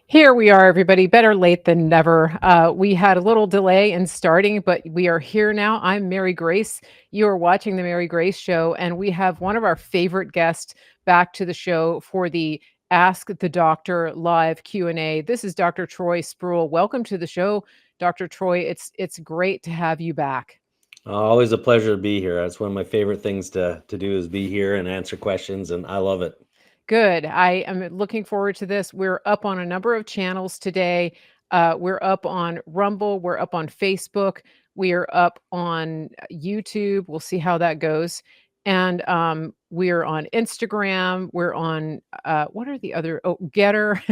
Here we are, everybody. Better late than never. We had a little delay in starting, but we are here now. I'm Mary Grace. You are watching the Mary Grace Show, and we have one of our favorite guests back to the show for the Ask the Doctor live Q&A. This is Dr. Troy Spurrill. Welcome to the show, Dr. Troy. It's great to have you back. Always a pleasure to be here. That's one of my favorite things to do is be here and answer questions, and I love it. Good. I am looking forward to this. We're up on a number of channels today. We're up on Rumble. We're up on Facebook. We are up on YouTube. We'll see how that goes. And we're on Instagram. We're on what are the other? Oh, Getter.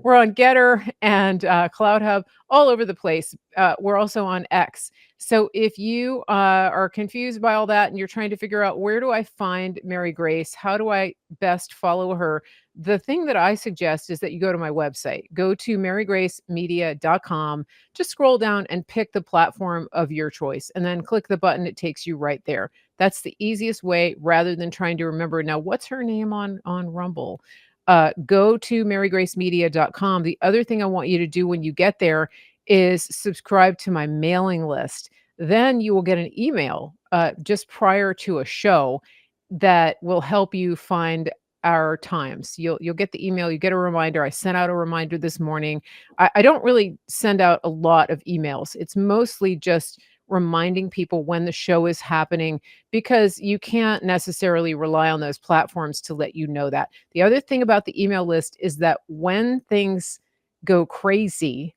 We're on Getter and Cloud Hub, all over the place. We're also on X. So if you are confused by all that and you're trying to figure out where do I find Mary Grace, how do I best follow her, the thing that I suggest is that you go to my website. Go to marygracemedia.com. Just scroll down and pick the platform of your choice and then click the button. It takes you right there. That's the easiest way rather than trying to remember, now, what's her name on Rumble? Go to marygracemedia.com. The other thing I want you to do when you get there is subscribe to my mailing list. Then you will get an email just prior to a show that will help you find our times. You'll get the email, you get a reminder. I sent out a reminder this morning. I don't really send out a lot of emails. It's mostly just reminding people when the show is happening because you can't necessarily rely on those platforms to let you know that. The other thing about the email list is that when things go crazy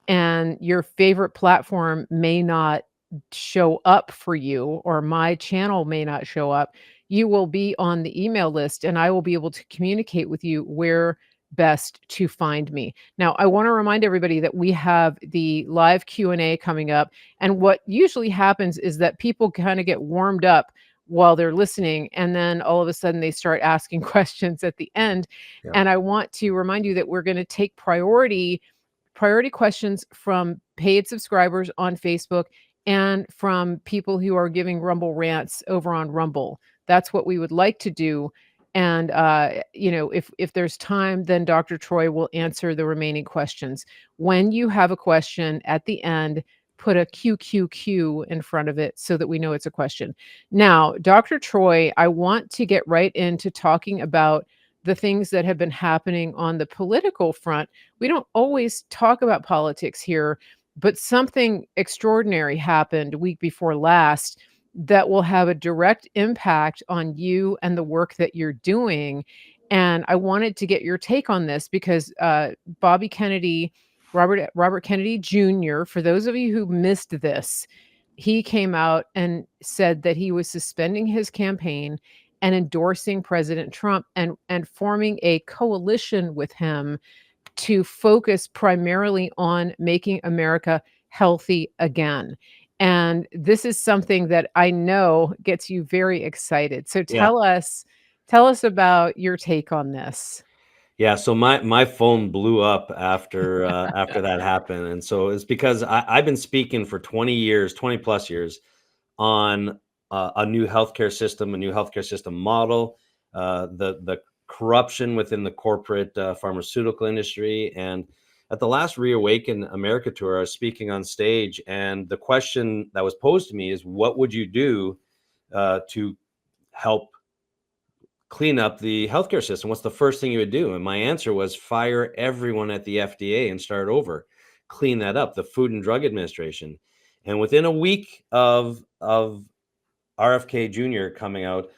and your favorite platform may not show up for you or my channel may not show up, you will be on the email list and I will be able to communicate with you where best to find me. Now, I want to remind everybody that we have the live Q&A coming up, and what usually happens is that people kind of get warmed up while they're listening and then all of a sudden they start asking questions at the end. Yeah. And I want to remind you that we're going to take priority questions from paid subscribers on Facebook and from people who are giving Rumble rants over on Rumble. That's what we would like to do. And if there's time, then Dr. Troy will answer the remaining questions. When you have a question at the end, put a QQQ in front of it so that we know it's a question. Now, Dr. Troy, I want to get right into talking about the things that have been happening on the political front. We don't always talk about politics here, but something extraordinary happened week before last that will have a direct impact on you and the work that you're doing. And I wanted to get your take on this because Bobby Kennedy, Robert Kennedy Jr., for those of you who missed this, he came out and said that he was suspending his campaign and endorsing President Trump and forming a coalition with him to focus primarily on making America healthy again. And this is something that I know gets you very excited. So Yeah. tell us about your take on this. Yeah. So my phone blew up after that happened, and so it's because I've been speaking for 20 years, 20 plus years, on a new healthcare system model, the corruption within the corporate pharmaceutical industry. And at the last Reawaken America tour, I was speaking on stage, and the question that was posed to me is, what would you do to help clean up the healthcare system? What's the first thing you would do? And my answer was fire everyone at the FDA and start over, clean that up, the Food and Drug Administration. And within a week of RFK Jr. coming out,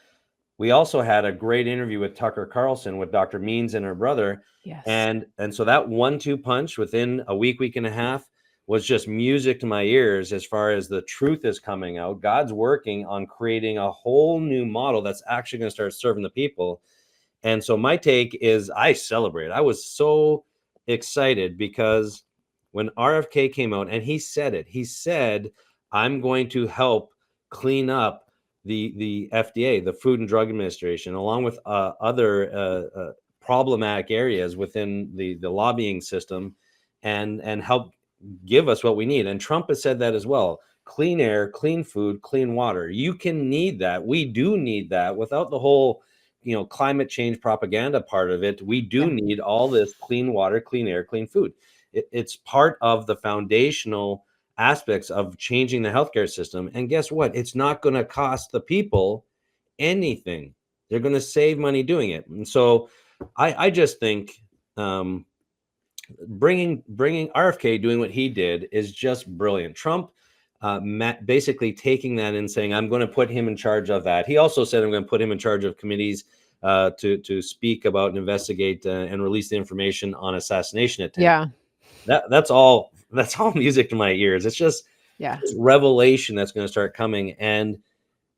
we also had a great interview with Tucker Carlson with Dr. Means and her brother. Yes. And so that 1-2 punch within a week and a half was just music to my ears as far as the truth is coming out. God's working on creating a whole new model that's actually going to start serving the people. And so my take is I celebrate. I was so excited because when RFK came out and he said, I'm going to help clean up the FDA, the Food and Drug Administration, along with other problematic areas within the lobbying system, and help give us what we need. And Trump has said that as well. Clean air, clean food, clean water. You can need that. We do need that. Without the whole climate change propaganda part of it. We do Yeah. need all this clean water, clean air, clean food. It's part of the foundational aspects of changing the healthcare system. And guess what? It's not going to cost the people anything. They're going to save money doing it. And so I just think um, bringing RFK doing what he did is just brilliant. Trump basically taking that and saying, I'm going to put him in charge of that. He also said, I'm going to put him in charge of committees to speak about and investigate and release the information on assassination attempts. Yeah. That's all music to my ears. It's just Yeah. this revelation that's going to start coming. And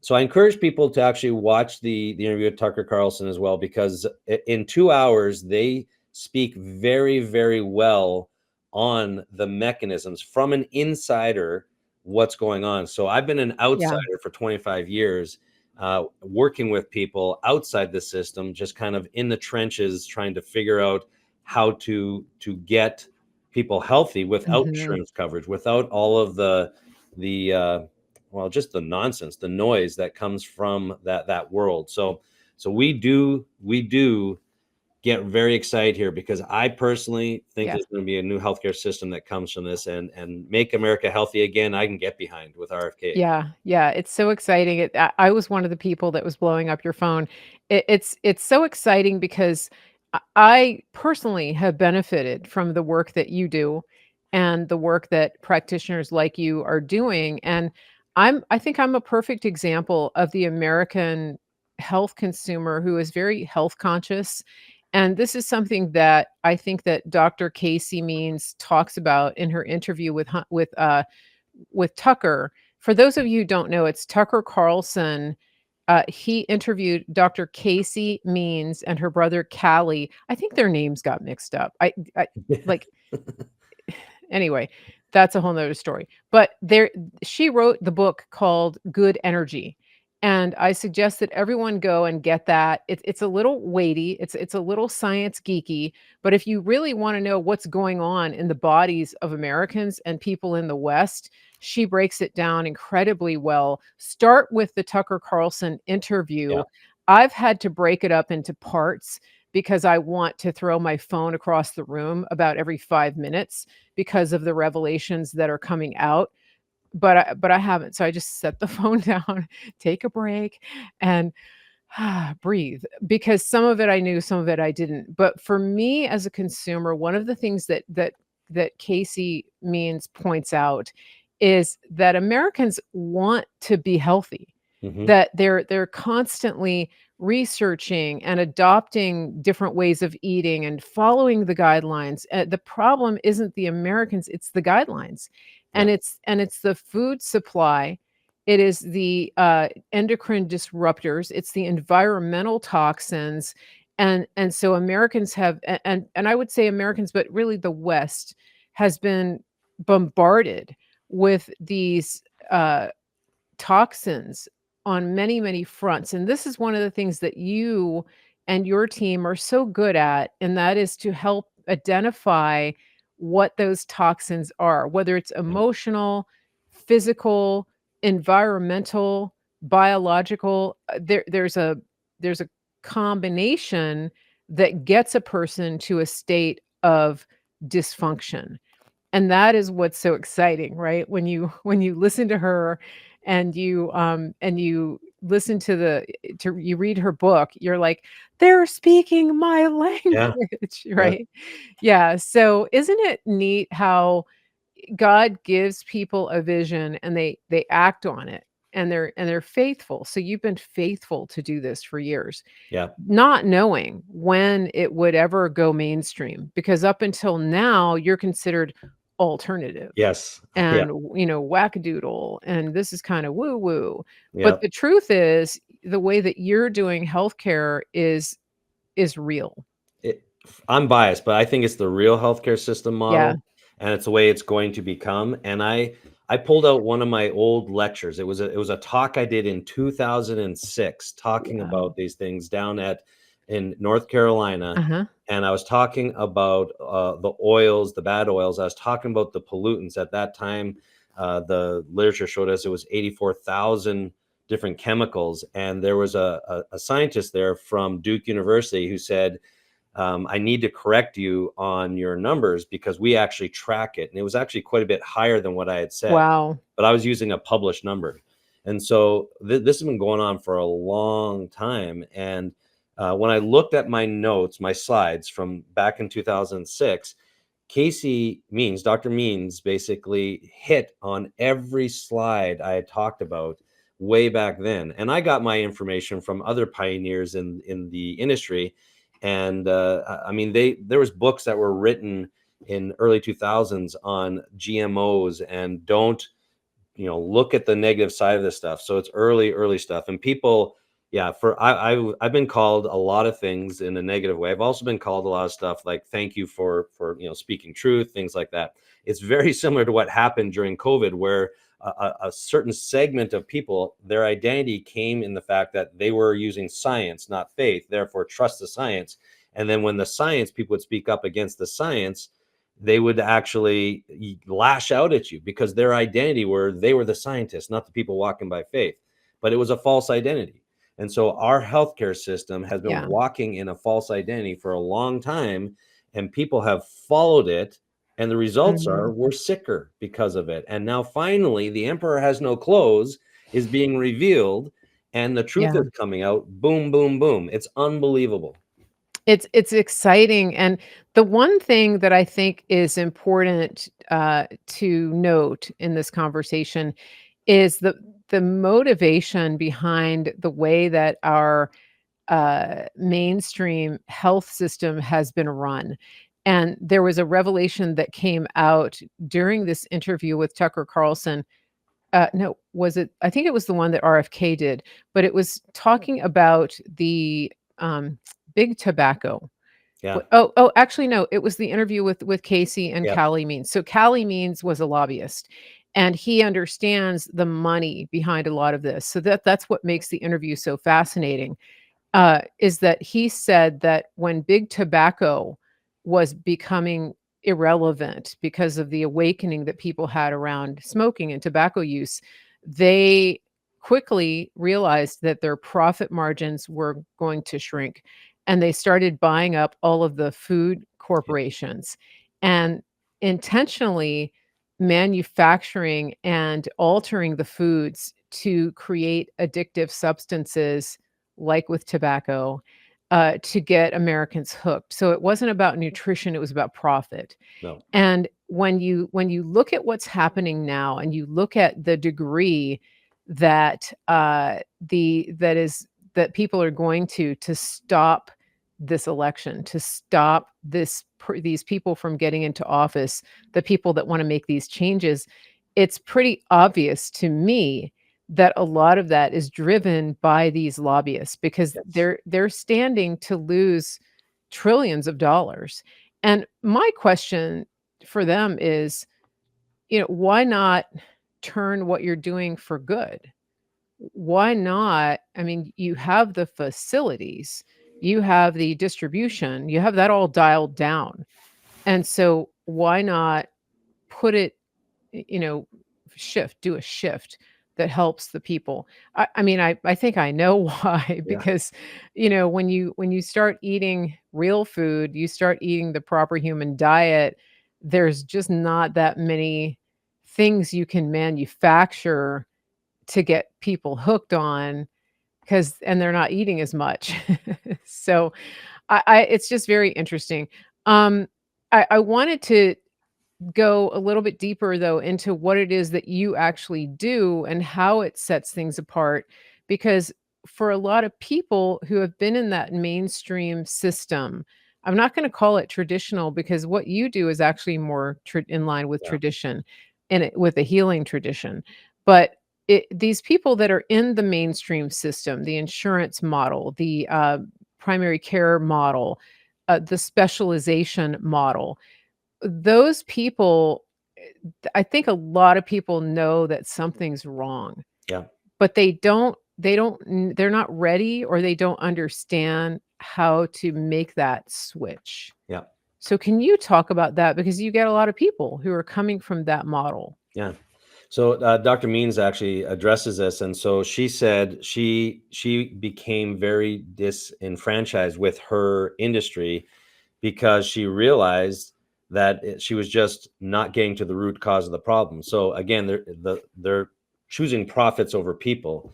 so I encourage people to actually watch the interview with Tucker Carlson as well, because in 2 hours, they speak very, very well on the mechanisms from an insider, what's going on. So I've been an Yeah. outsider for 25 years, working with people outside the system, just kind of in the trenches, trying to figure out how to get people healthy without Mhm. insurance coverage, without all of the well, just the nonsense, the noise that comes from that world. So we do get very excited here, because I personally think Yeah. there's going to be a new healthcare system that comes from this, and make America healthy again. I can get behind with RFK. Yeah, yeah, it's so exciting. I was one of the people that was blowing up your phone. It's so exciting because I personally have benefited from the work that you do and the work that practitioners like you are doing. And I think I'm a perfect example of the American health consumer who is very health conscious. And this is something that I think that Dr. Casey Means talks about in her interview with Tucker. For those of you who don't know, it's Tucker Carlson. He interviewed Dr. Casey Means and her brother Callie. I think their names got mixed up. I like anyway, that's a whole nother story. But there, she wrote the book called Good Energy. And I suggest that everyone go and get that. It's a little weighty, it's a little science geeky, but if you really want to know what's going on in the bodies of Americans and people in the West, she breaks it down incredibly well. Start with the Tucker Carlson Yeah, interview. I've had to break it up into parts because I want to throw my phone across the room about every 5 minutes because of the revelations that are coming out. But I haven't. So I just set the phone down, take a break, and breathe, because some of it I knew, some of it I didn't. But for me as a consumer, one of the things that Casey Means points out is that Americans want to be healthy, hmm, that they're constantly researching and adopting different ways of eating and following the guidelines. The problem isn't the Americans, it's the guidelines. yeah, And it's the food supply. It is the endocrine disruptors, it's the environmental toxins. And so Americans have and I would say Americans, but really the West has been bombarded with these toxins on many, many fronts. And this is one of the things that you and your team are so good at, and that is to help identify what those toxins are, whether it's yeah, emotional, physical, environmental, biological. There's a combination that gets a person to a state of dysfunction. And that is what's so exciting, right? When you listen to her and you listen to you read her book, you're like, "They're speaking my yeah, language," yeah, right? Yeah, so isn't it neat how God gives people a vision and they act on it and they're faithful. So you've been faithful to do this for years, yeah, not knowing when it would ever go mainstream, because up until now you're considered alternative yes, yeah, and wackadoodle, and this is kind of woo woo. But yeah. the truth is the way that you're doing healthcare is real. it, I'm biased, but I think it's the real healthcare system Yeah. model, and it's the way it's going to become. And I pulled out one of my old lectures. It was a talk I did in 2006, talking Yeah. about these things down at in North Carolina. Uh-huh. And I was talking about the oils, the bad oils. I was talking about the pollutants at that time. The literature showed us it was 84,000 different chemicals. And there was a scientist there from Duke University who said, I need to correct you on your numbers because we actually track it. And it was actually quite a bit higher than what I had said, Wow. but I was using a published number. And so this has been going on for a long time. And when I looked at my notes, my slides from back in 2006, Dr. Means basically hit on every slide I had talked about way back then. And I got my information from other pioneers in the industry. And I mean, there was books that were written in early 2000s on GMOs and don't, look at the negative side of this stuff. So it's early stuff. And people, yeah, I've been called a lot of things in a negative way. I've also been called a lot of stuff like thank you for speaking truth, things like that. It's very similar to what happened during COVID, where a certain segment of people, their identity came in the fact that they were using science, not faith, therefore trust the science. And then when the science people would speak up against the science, they would actually lash out at you because their identity were they were the scientists, not the people walking by faith. But it was a false identity. And so our healthcare system has been Yeah. walking in a false identity for a long time, and people have followed it. And the results are Mhm. we're sicker because of it. And now finally, the emperor has no clothes is being revealed, and the truth Yeah. is coming out. Boom, boom, boom. It's unbelievable. It's exciting, and the one thing that I think is important, to note in this conversation is the motivation behind the way that our, mainstream health system has been run, and there was a revelation that came out during this interview with Tucker Carlson. No, was it I think it was the one that RFK did, but it was talking about the, big tobacco. Yeah. Oh, actually, no, it was the interview with Casey and Yeah. Callie Means. So Callie Means was a lobbyist, and he understands the money behind a lot of this. So that's what makes the interview so fascinating, is that he said that when big tobacco was becoming irrelevant because of the awakening that people had around smoking and tobacco use, they quickly realized that their profit margins were going to shrink. And they started buying up all of the food Yeah. corporations and intentionally manufacturing and altering the foods to create addictive substances like with tobacco, to get Americans hooked. So it wasn't about nutrition, it was about profit. No. And when you look at what's happening now and you look at the degree that, that people are going to stop this election, to stop these people from getting into office, the people that wanna make these changes, it's pretty obvious to me that a lot of that is driven by these lobbyists because Yes. they're standing to lose trillions of dollars. And my question for them is, why not turn what you're doing for good? Why not? I mean, you have the facilities, you have the distribution, you have that all dialed down. And so why not put it, you know, do a shift that helps the people. I mean, I think I know why, Yeah. because, when you start eating real food, you start eating the proper human diet, there's just not that many things you can manufacture to get people hooked on because and they're not eating as much. So I it's just very interesting. Um, I wanted to go a little bit deeper though into what it is that you actually do and how it sets things apart because for a lot of people who have been in that mainstream system, I'm not going to call it traditional because what you do is actually more in line with Yeah. tradition and with a healing tradition, but these people that are in the mainstream system, the insurance model, the primary care model, the specialization model, those people, I think a lot of people know that something's wrong, Yeah. but they're not ready or they don't understand how to make that switch. Yeah. So can you talk about that? Because you get a lot of people who are coming from that model. Yeah. So Dr. Means actually addresses this, and so she said she became very disenfranchised with her industry because she realized that she was just not getting to the root cause of the problem. So again, they're choosing profits over people.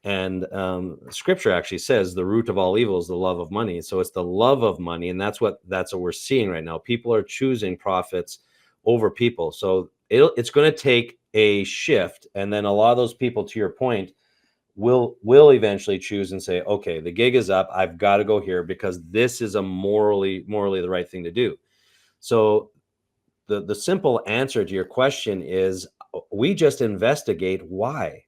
And scripture actually says the root of all evil is the love of money. So it's the love of money, and that's what we're seeing right now. People are choosing profits over people. So it's going to take a shift, and then a lot of those people, to your point, will eventually choose and say, okay, the gig is up. I've got to go here because this is a morally the right thing to do. So the simple answer to your question is we just investigate why.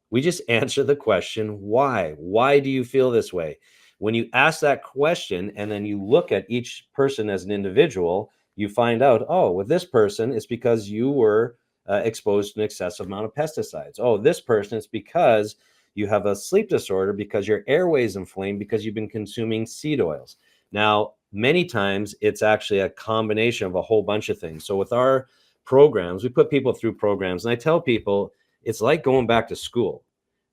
We just answer the question, why? Why do you feel this way? When you ask that question and then you look at each person as an individual, you find out, oh, with this person, it's because you were exposed to an excessive amount of pesticides. Oh, this person, it's because you have a sleep disorder because your airway is inflamed because you've been consuming seed oils. Now, many times it's actually a combination of a whole bunch of things. So with our programs, we put people through programs, and I tell people, it's like going back to school.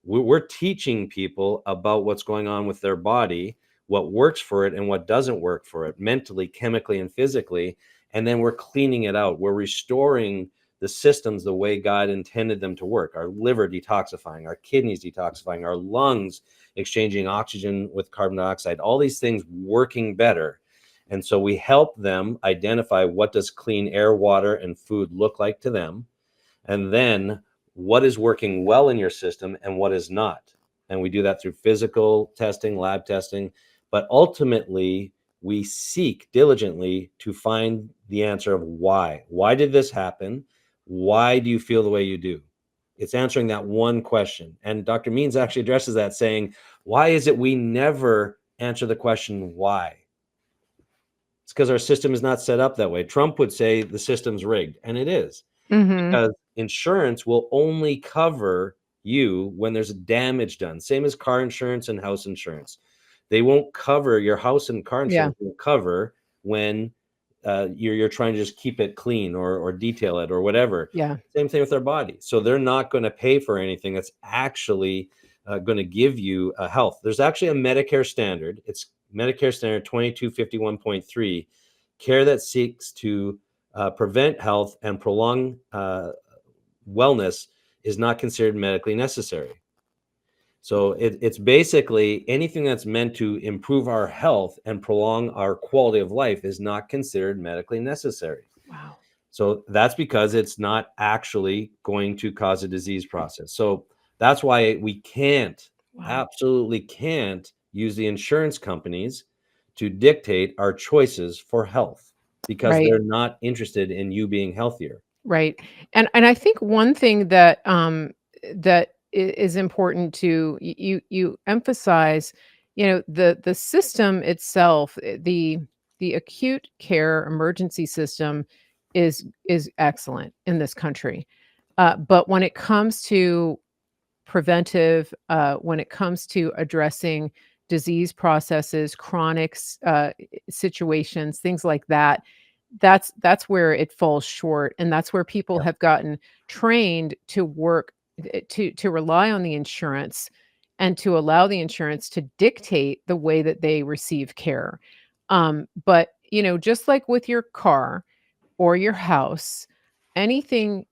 We're teaching people about what's going on with their body, what works for it and what doesn't work for it, mentally, chemically, and physically. And then we're cleaning it out. We're restoring the systems the way God intended them to work. Our liver detoxifying, our kidneys detoxifying, our lungs exchanging oxygen with carbon dioxide, all these things working better. And so we help them identify what does clean air, water, and food look like to them. And then what is working well in your system and what is not. And we do that through physical testing, lab testing, but ultimately we seek diligently to find the answer of why. Why did this happen? Why do you feel the way you do? It's answering that one question. And Dr. Means actually addresses that, saying, why is it we never answer the question why? It's because our system is not set up that way. Trump would say the system's rigged, and it is, Mhm. because insurance will only cover you when there's damage done. Same as car insurance and house insurance. They won't cover your house, and car Yeah. insurance will cover when you're trying to just keep it clean or detail it or whatever. Yeah. Same thing with their body. So they're not going to pay for anything that's actually going to give you health. There's actually a Medicare standard. It's Medicare standard 2251.3, care that seeks to prevent health and prolong wellness is not considered medically necessary. So it's basically anything that's meant to improve our health and prolong our quality of life is not considered medically necessary. Wow. So that's because it's not actually going to cause a disease process. So that's why we Wow. absolutely can't use the insurance companies to dictate our choices for health, because Right. they're not interested in you being healthier. Right. And I think one thing that that is important to you emphasize, the system itself, the acute care emergency system is excellent in this country. But when it comes to preventive, when it comes to addressing disease processes, situations, things like that, that's where it falls short, and that's where people Yep. have gotten trained to work to rely on the insurance and to allow the insurance to dictate the way that they receive care. But just like with your car or your house, anything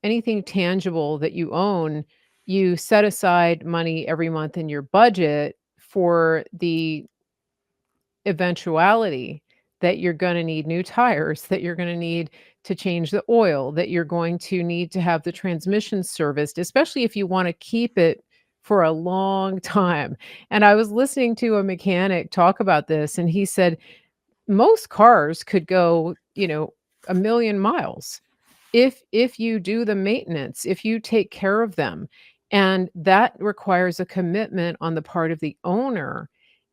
tangible that you own, you set aside money every month in your budget for the eventuality that you're gonna need new tires, that you're gonna need to change the oil, that you're going to need to have the transmission serviced, especially if you wanna keep it for a long time. And I was listening to a mechanic talk about this, and he said most cars could go, 1,000,000 miles if you do the maintenance, if you take care of them, and that requires a commitment on the part of the owner,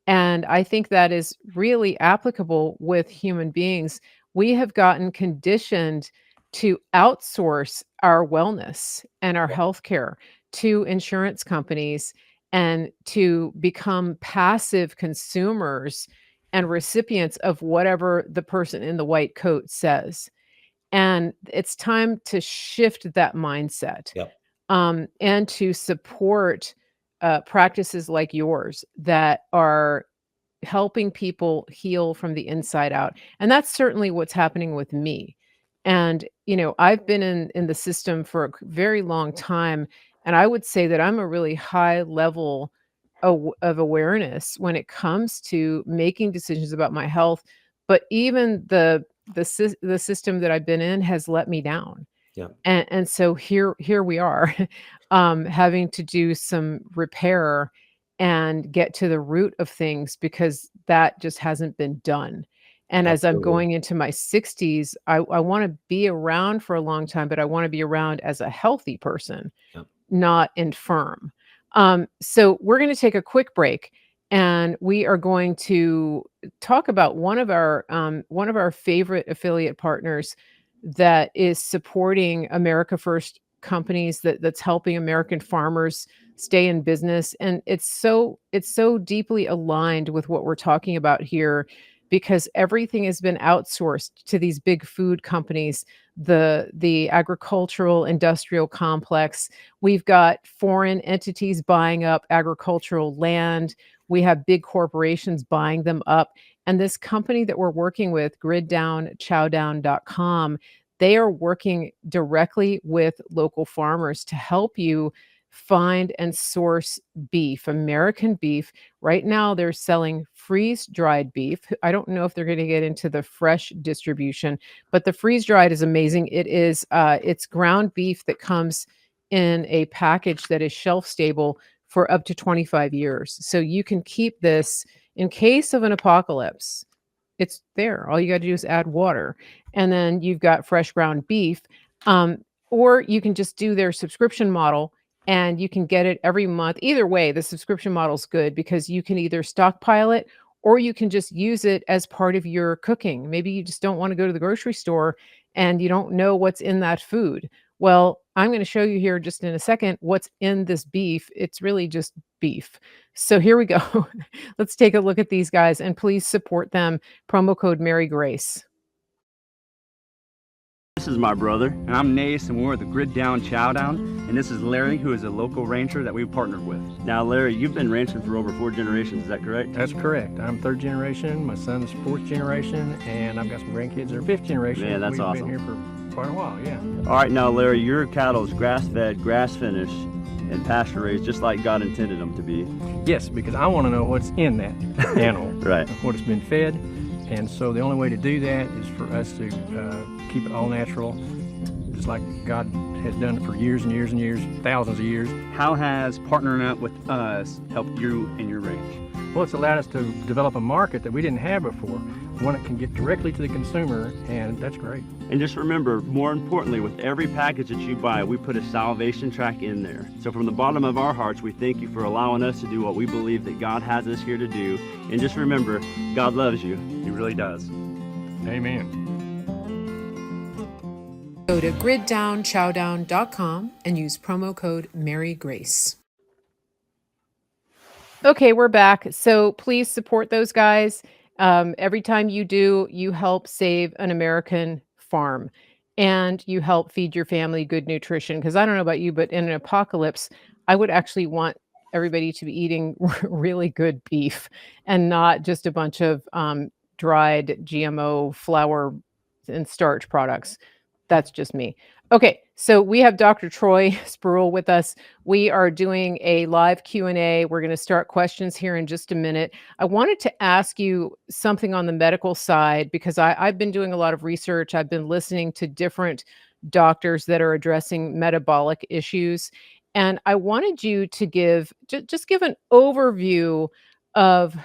and I think that is really applicable with human beings. We have gotten conditioned to outsource our wellness and our healthcare to insurance companies and to become passive consumers and recipients of whatever the person in the white coat says. And it's time to shift that mindset. Yep. and to support practices like yours that are helping people heal from the inside out. And that's certainly what's happening with me. And, I've been in the system for a very long time. And I would say that I'm a really high level of awareness when it comes to making decisions about my health. But even the system that I've been in has let me down. Yeah, And so here we are, having to do some repair and get to the root of things because that just hasn't been done. And as I'm absolutely. going into my 60s, I wanna be around for a long time, but I wanna be around as a healthy person, Yeah, not infirm. So we're gonna take a quick break, and we are going to talk about one of our favorite affiliate partners that is supporting America First companies that's helping American farmers stay in business. And it's so deeply aligned with what we're talking about here because everything has been outsourced to these big food companies, the agricultural industrial complex. We've got foreign entities buying up agricultural land. We have big corporations buying them up. And this company that we're working with, griddownchowdown.com, they are working directly with local farmers to help you find and source beef, American beef. Right now, they're selling freeze dried beef. I don't know if they're going to get into the fresh distribution, but the freeze dried is amazing. It's ground beef that comes in a package that is shelf stable for up to 25 years. So you can keep this in case of an apocalypse. It's there. All you gotta do is add water, and then you've got fresh ground beef, um, or you can just do their subscription model, and you can get it every month. Either way, the subscription model's good because you can either stockpile it or you can just use it as part of your cooking. Maybe you just don't wanna go to the grocery store and you don't know what's in that food. Well, I'm gonna show you here just in a second what's in this beef. It's really just beef. So here we go. Let's take a look at these guys, and please support them. Promo code Mary Grace. This is my brother, and I'm Nace, and we're at the Grid Down Chowdown, and this is Larry, who is a local rancher that we've partnered with. Now, Larry, you've been ranching for over 4 generations, is that correct? That's correct. I'm third generation, my son's fourth generation, and I've got some grandkids that are fifth generation. Man, that's awesome. We've been here for quite a while, yeah. All right, now, Larry, your cattle is grass-fed, grass-finished, and pasture-raised, just like God intended them to be. Yes, because I want to know what's in that animal, Right. what it's been fed, and so the only way to do that is for us to keep it all natural, just like God has done it for years and years and years, thousands of years. How has partnering up with us helped you and your ranch? Well, it's allowed us to develop a market that we didn't have before, one that can get directly to the consumer, and that's great. And just remember, more importantly, with every package that you buy, we put a salvation track in there. So from the bottom of our hearts, we thank you for allowing us to do what we believe that God has us here to do. And just remember, God loves you. He really does. Amen. Go to griddownchowdown.com and use promo code Mary Grace. Okay, we're back. So please support those guys. Every time you do, you help save an American farm and you help feed your family good nutrition. Because I don't know about you, but in an apocalypse, I would actually want everybody to be eating really good beef and not just a bunch of dried GMO flour and starch products. That's just me. Okay, so we have Dr. Troy Spurrill with us. We are doing a live Q&A. We're going to start questions here in just a minute. I wanted to ask you something on the medical side because I've been doing a lot of research. I've been listening to different doctors that are addressing metabolic issues. And I wanted you to just give an overview of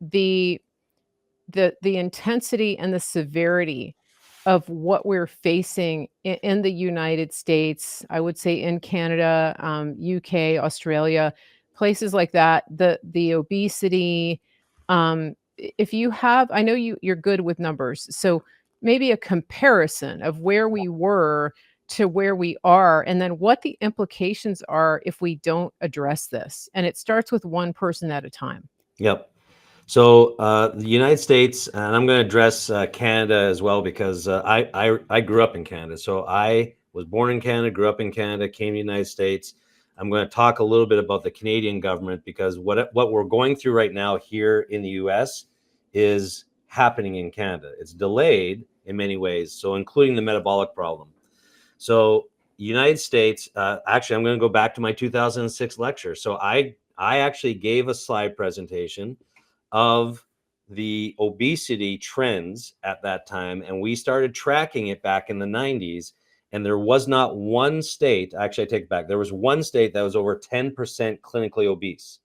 the the intensity and the severity of what we're facing in the United States, I would say in Canada, UK, Australia, places like that, the obesity. If you have, I know you're good with numbers, so maybe a comparison of where we were to where we are, and then what the implications are if we don't address this. And it starts with one person at a time. Yep. So the United States, and I'm going to address Canada as well because I grew up in Canada. So I was born in Canada, grew up in Canada, came to the United States. I'm going to talk a little bit about the Canadian government, because what we're going through right now here in the US is happening in Canada. It's delayed in many ways, so including the metabolic problem. So United States, actually, I'm going to go back to my 2006 lecture. So I actually gave a slide presentation of the obesity trends at that time, and we started tracking it back in the 90s. And there was not one state, actually, I take it back, there was one state that was over 10% clinically obese.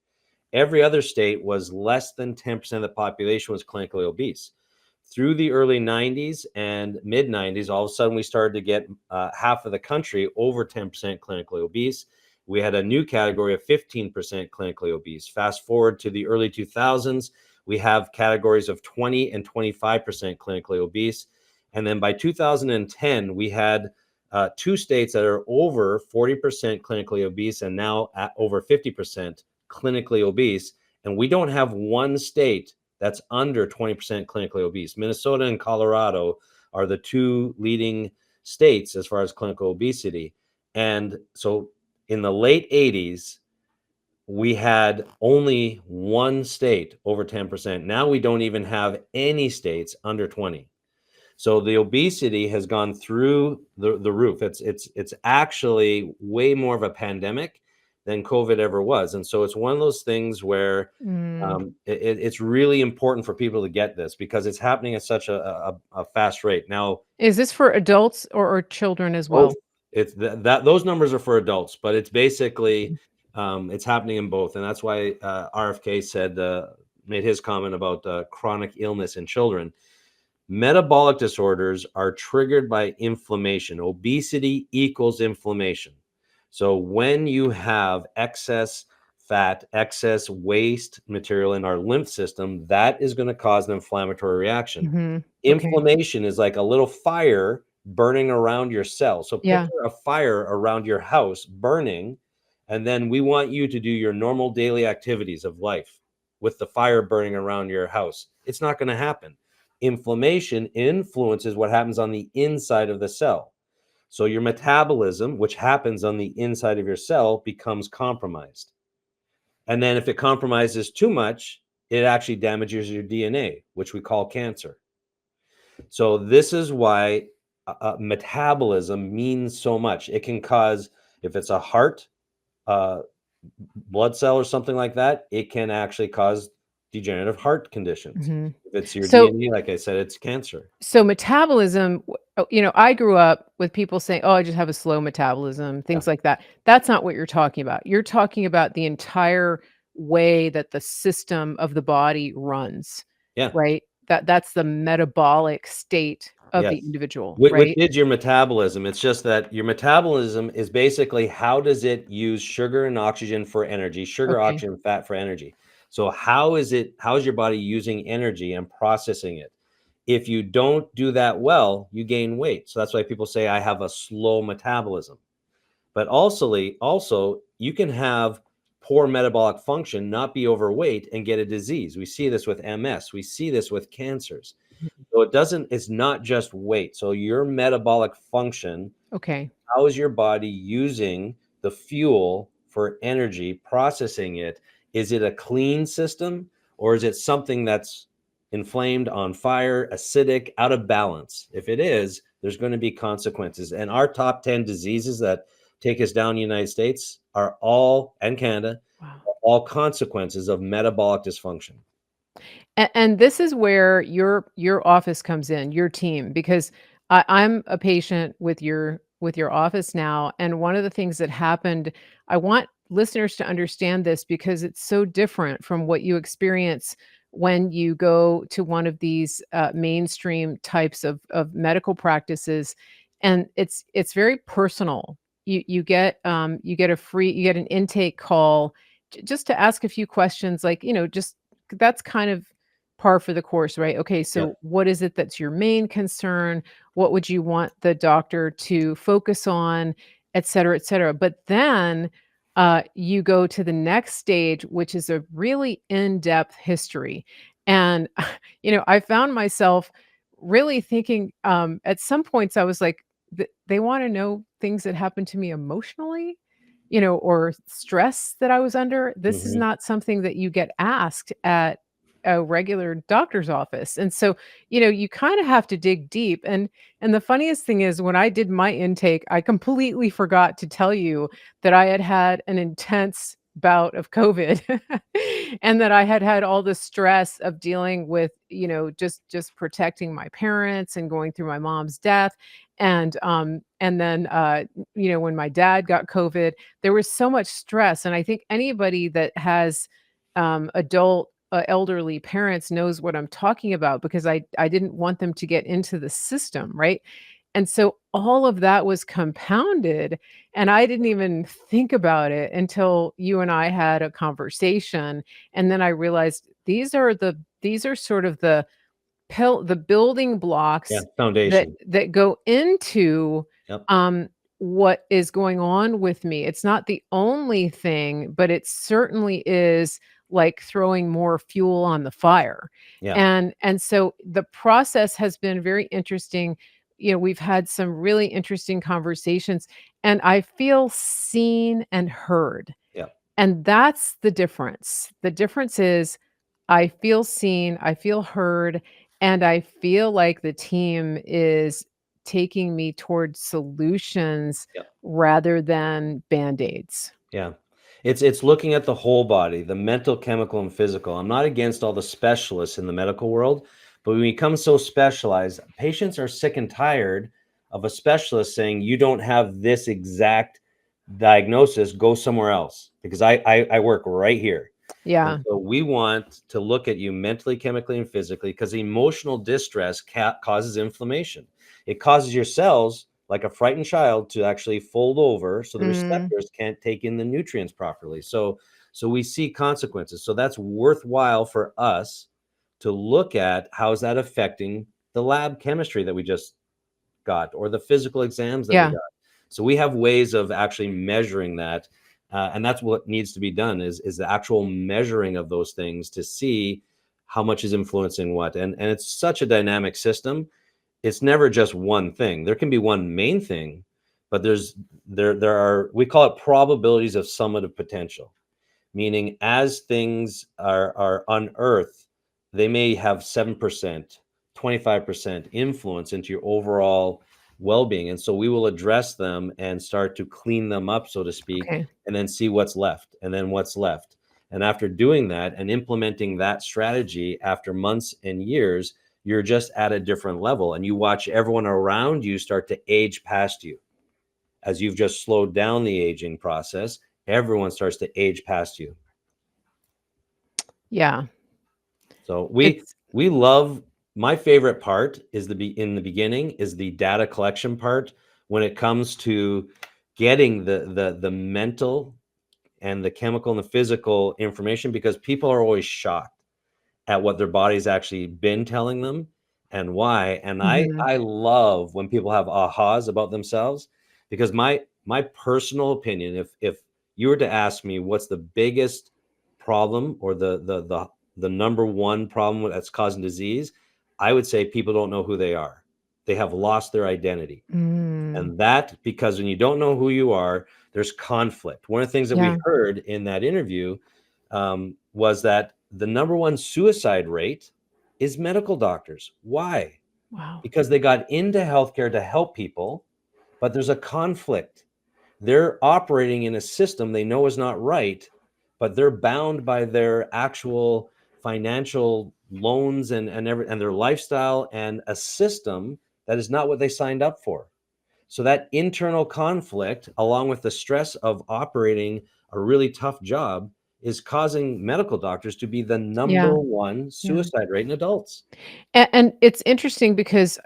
Every other state was less than 10% of the population was clinically obese. Through the early 90s and mid 90s, all of a sudden we started to get half of the country over 10% clinically obese. We had a new category of 15% clinically obese. Fast forward to the early 2000s, we have categories of 20 and 25% clinically obese. And then by 2010, we had two states that are over 40% clinically obese and now at over 50% clinically obese. And we don't have one state that's under 20% clinically obese. Minnesota and Colorado are the two leading states as far as clinical obesity. And so in the late 80s, we had only one state over 10%. Now we don't even have any states under 20. So the obesity has gone through the roof. It's actually way more of a pandemic than COVID ever was. And so it's one of those things where it's really important for people to get this, because it's happening at such a fast rate. Now, Is this for adults or children as both, well? it's that those numbers are for adults, but it's basically it's happening in both. And that's why RFK said, made his comment about chronic illness in children. Metabolic disorders are triggered by inflammation. Obesity equals inflammation. So when you have excess fat, excess waste material in our lymph system, that is going to cause an inflammatory reaction. Okay. Inflammation is like a little fire burning around your cells. So Yeah. picture a fire around your house burning, and then we want you to do your normal daily activities of life with the fire burning around your house. It's not going to happen. Inflammation influences what happens on the inside of the cell. So your metabolism, which happens on the inside of your cell, becomes compromised. And then if it compromises too much, it actually damages your DNA, which we call cancer. So this is why metabolism means so much. It can cause, if it's a heart blood cell or something like that, it can actually cause degenerative heart conditions. If it's your So DNA, like I said, it's cancer. so metabolism, I grew up with people saying, "Oh, I just have a slow metabolism," Yeah. things like that. That's not what you're talking about. You're talking about the entire way that the system of the body runs, Yeah. right? That's the metabolic state of the Yes. individual, Which right? is your metabolism. It's just that your metabolism is basically how does it use sugar and oxygen for energy, sugar, Okay. oxygen, fat for energy. So how is your body using energy and processing it? If you don't do that well, you gain weight. So that's why people say I have a slow metabolism. But also you can have poor metabolic function, not be overweight, and get a disease. We see this with MS. We see this with cancers. So it's not just weight. So your metabolic function, Okay. how is your body using the fuel for energy, processing it? Is it a clean system, or is it something that's inflamed, on fire, acidic, out of balance? If it is, there's going to be consequences. And our top 10 diseases that take us down in the United States are all, and Canada, Wow. all consequences of metabolic dysfunction. And this is where your office comes in, your team, because I'm a patient with your office now, and one of the things that happened, I want listeners to understand this because it's so different from what you experience when you go to one of these mainstream types of medical practices, and it's very personal. You get you get an intake call just to ask a few questions, like just that's kind of par for the course, right? Okay, Yep. so what is it that's your main concern? What would you want the doctor to focus on, et cetera, et cetera. But then you go to the next stage, which is a really in-depth history. And, I found myself really thinking at some points, I was like, they want to know things that happened to me emotionally, or stress that I was under. This is Mhm. not something that you get asked at a regular doctor's office. And so, you kind of have to dig deep. And the funniest thing is when I did my intake, I completely forgot to tell you that I had had an intense bout of COVID and that I had had all the stress of dealing with, just protecting my parents and going through my mom's death. And then when my dad got COVID, there was so much stress. And I think anybody that has adult elderly parents knows what I'm talking about, because I didn't want them to get into the system, right? And so all of that was compounded, and I didn't even think about it until you and I had a conversation, and then I realized these are sort of the building Yeah, blocks that foundation. go into, Yep. what is going on with me. It's not the only thing, but it certainly is like throwing more fuel on the fire. Yeah. And so the process has been very interesting. We've had some really interesting conversations, and I feel seen and heard. Yeah. And that's the difference. The difference is I feel seen, I feel heard, and I feel like the team is taking me towards solutions Yeah. rather than band-aids. Yeah. It's looking at the whole body, the mental, chemical, and physical. I'm not against all the specialists in the medical world, but when we become so specialized, patients are sick and tired of a specialist saying, you don't have this exact diagnosis, go somewhere else, because I work right here. And Yeah, so we want to look at you mentally, chemically, and physically, because emotional distress causes inflammation. It causes your cells, like a frightened child, to actually fold over so the mm, receptors can't take in the nutrients properly. So we see consequences. So that's worthwhile for us to look at how is that affecting the lab chemistry that we just got, or the physical exams that we yeah, got. So we have ways of actually measuring that. And that's what needs to be done is the actual measuring of those things to see how much is influencing what. And it's such a dynamic system. It's never just one thing. There can be one main thing, but there are, we call it probabilities of summative potential, meaning as things are unearthed, they may have 7%, 25% influence into your overall well-being. And so we will address them and start to clean them up, so to speak, okay. and then see what's left and then what's left. And after doing that and implementing that strategy after months and years, you're just at a different level, and you watch everyone around you start to age past you. As you've just slowed down the aging process, everyone starts to age past you. Yeah, So it's we love, my favorite part is in the beginning is the data collection part, when it comes to getting the mental and the chemical and the physical information, because people are always shocked at what their body's actually been telling them and why. And mhm, I love when people have ahas about themselves, because my personal opinion, if you were to ask me what's the biggest problem, or the number one problem that's causing disease, I would say people don't know who they are. They have lost their identity. mm, And that, because when you don't know who you are, there's conflict. One of the things that we yeah, heard in that interview was that the number one suicide rate is medical doctors. Why? wow, Because they got into healthcare to help people, but there's a conflict. They're operating in a system they know is not right, but they're bound by their actual financial loans and their lifestyle, and a system that is not what they signed up for. So that internal conflict, along with the stress of operating a really tough job, is causing medical doctors to be the yeah, number one yeah. suicide rate in adults. And it's interesting because,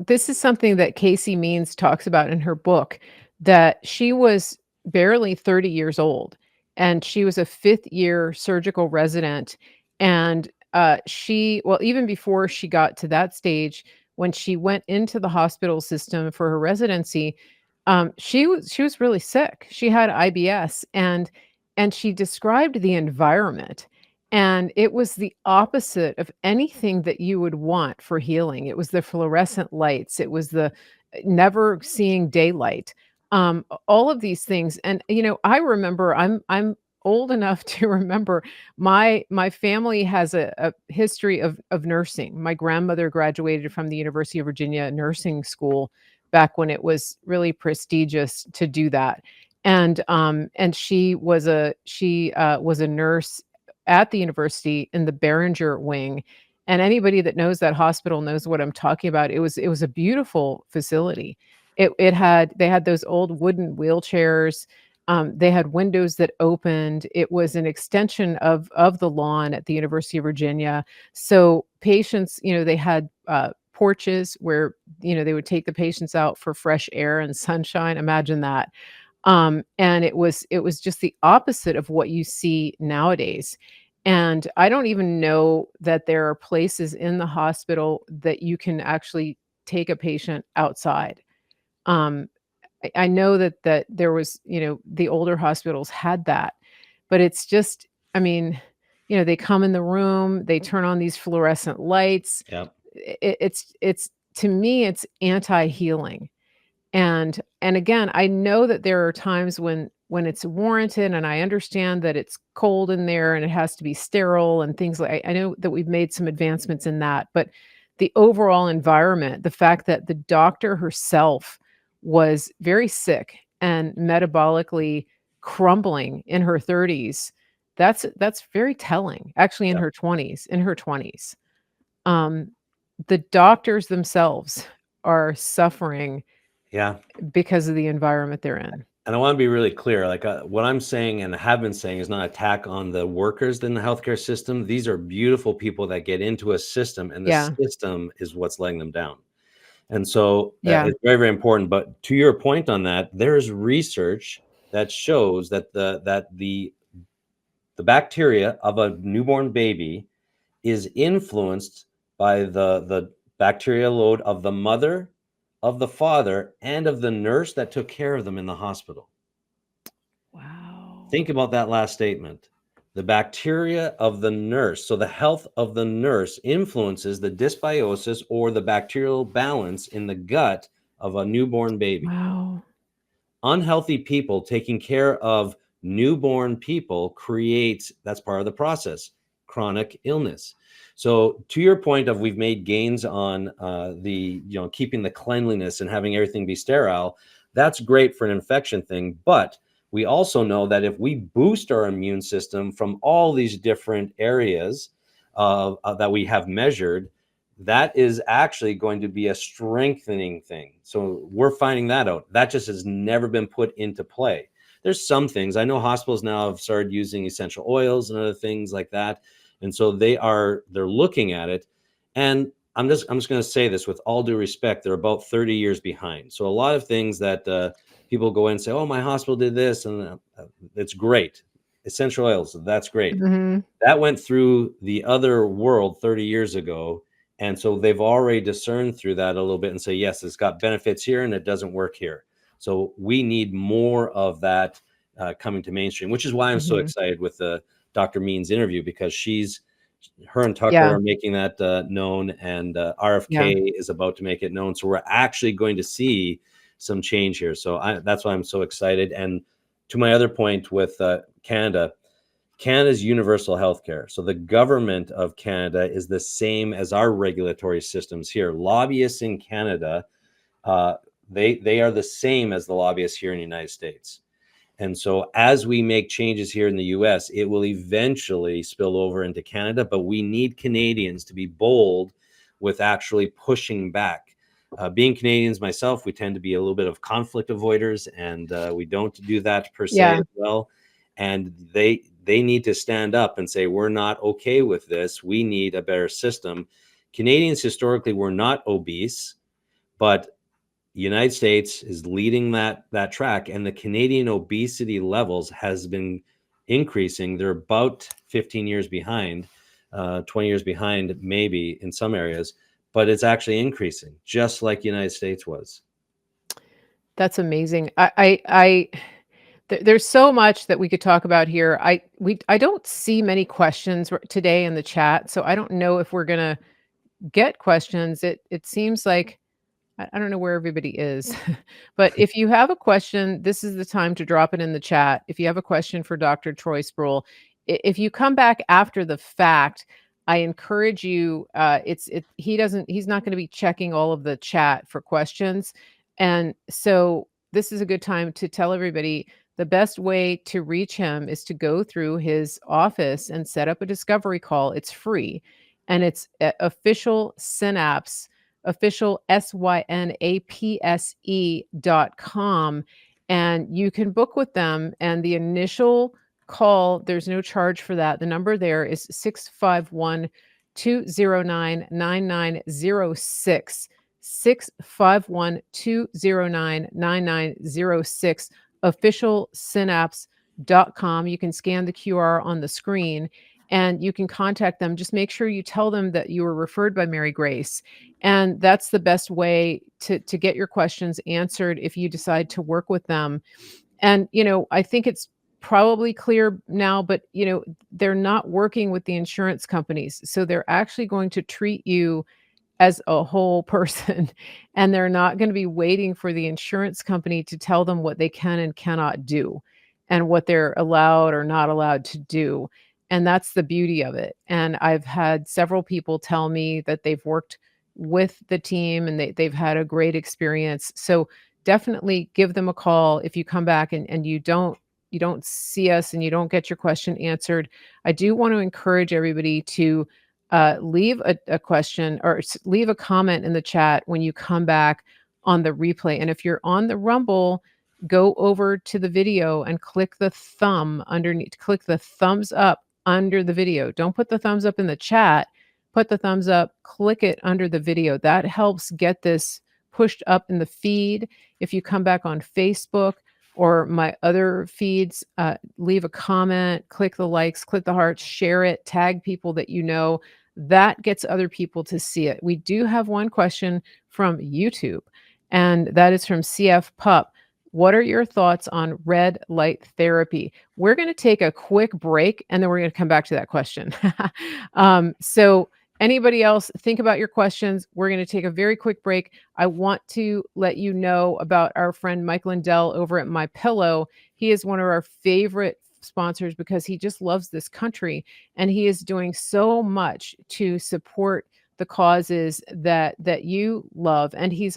this is something that Casey Means talks about in her book, that she was barely 30 years old, and she was a 5th year surgical resident. And well, even before she got to that stage, when she went into the hospital system for her residency, she was really sick. She had IBS, and she described the environment, and it was the opposite of anything that you would want for healing. It was the fluorescent lights. It was the never seeing daylight. All of these things, and, I remember I'm old enough to remember my family has a history of nursing. My grandmother graduated from the University of Virginia nursing school back when it was really prestigious to do that, and she was a nurse at the university in the Behringer wing, and anybody that knows that hospital knows what I'm talking about. It was a beautiful facility. They had those old wooden wheelchairs, they had windows that opened. It was an extension of the lawn at the University of Virginia. So patients, they had, porches where, they would take the patients out for fresh air and sunshine, imagine that. And it was just the opposite of what you see nowadays. And I don't even know that there are places in the hospital that you can actually take a patient outside. Um, I know that there was, the older hospitals had that, but it's just, I mean, they come in the room, they turn on these fluorescent lights. Yep. It's to me, it's anti-healing. And again, I know that there are times when it's warranted, and I understand that it's cold in there and it has to be sterile and things like I know that we've made some advancements in that, but the overall environment, the fact that the doctor herself was very sick and metabolically crumbling in her 30s, that's very telling. Actually in Yep. her 20s, in her 20s. Um, the doctors themselves are suffering Yeah. because of the environment they're in. And I want to be really clear. Like what I'm saying and have been saying is not attack on the workers in the healthcare system. These are beautiful people that get into a system, and the Yeah, system is what's letting them down. And so yeah. it's very, very important. But to your point on that, there is research that shows that the bacteria of a newborn baby is influenced by the bacterial load of the mother, of the father, and of the nurse that took care of them in the hospital. Wow. Think about that last statement. The bacteria of the nurse, so the health of the nurse influences the dysbiosis or the bacterial balance in the gut of a newborn baby. Wow. Unhealthy people taking care of newborn people creates, that's part of the process, chronic illness. So to your point of we've made gains on the keeping the cleanliness and having everything be sterile, that's great for an infection thing. But we also know that if we boost our immune system from all these different areas that we have measured, that is actually going to be a strengthening thing. So we're finding that out. That just has never been put into play. There's some things. I know hospitals now have started using essential oils and other things like that. And so they're looking at it. And I'm just going to say this with all due respect, they're about 30 years behind. So a lot of things that people go in and say, oh, my hospital did this, and it's great. Essential oils, that's great. Mhm. That went through the other world 30 years ago. And so they've already discerned through that a little bit and say, yes, it's got benefits here and it doesn't work here. So we need more of that coming to mainstream, which is why I'm so Mhm. excited with the Dr. Means interview, because her and Tucker Yeah, are making that known, and yeah. RFK is about to make it known. So we're actually going to see some change here. So that's why I'm so excited. And to my other point with Canada's universal healthcare. So the government of Canada is the same as our regulatory systems here. Lobbyists in Canada, uh, they are the same as the lobbyists here in the United States. And so as we make changes here in the US, it will eventually spill over into Canada, but we need Canadians to be bold with actually pushing back. Being Canadians myself, we tend to be a little bit of conflict avoiders, and we don't do that per se Yeah. as well. And they need to stand up and say, we're not okay with this. We need a better system. Canadians historically were not obese, but the United States is leading that track, and the Canadian obesity levels has been increasing. They're about 15 years behind, 20 years behind, maybe in some areas, but it's actually increasing, just like the United States was. That's amazing. There's so much that we could talk about here. I don't see many questions today in the chat, so I don't know if we're gonna get questions. It seems like I don't know where everybody is, but if you have a question, this is the time to drop it in the chat. If you have a question for Dr. Troy Spurrill, if you come back after the fact, I encourage you. He's not going to be checking all of the chat for questions, and so this is a good time to tell everybody the best way to reach him is to go through his office and set up a discovery call. It's free, and it's official Synapse official synapse.com, and you can book with them. And the initial call, there's no charge for that. The number there is 651-209-9906. 651-209-9906, official synapse.com. You can scan the QR on the screen and you can contact them. Just make sure you tell them that you were referred by Mary Grace. And that's the best way to get your questions answered if you decide to work with them. And, I think it's probably clear now, but, they're not working with the insurance companies. So they're actually going to treat you as a whole person, and they're not going to be waiting for the insurance company to tell them what they can and cannot do and what they're allowed or not allowed to do. And that's the beauty of it. And I've had several people tell me that they've worked with the team and they've had a great experience. So definitely give them a call if you come back and you don't see us and you don't get your question answered. I do want to encourage everybody to leave a question or leave a comment in the chat when you come back on the replay. And if you're on the Rumble, go over to the video and click the thumb underneath, click the thumbs up under the video. Don't put the thumbs up in the chat, put the thumbs up, click it under the video. That helps get this pushed up in the feed. If you come back on Facebook or my other feeds, leave a comment, click the likes, click the hearts, share it, tag people that you know. That gets other people to see it. We do have one question from YouTube, and that is from CF Pup. What are your thoughts on red light therapy? We're going to take a quick break, and then we're going to come back to that question. So anybody else, think about your questions. We're going to take a very quick break. I want to let you know about our friend Mike Lindell over at My Pillow. He is one of our favorite sponsors because he just loves this country, and he is doing so much to support the causes that you love. And he's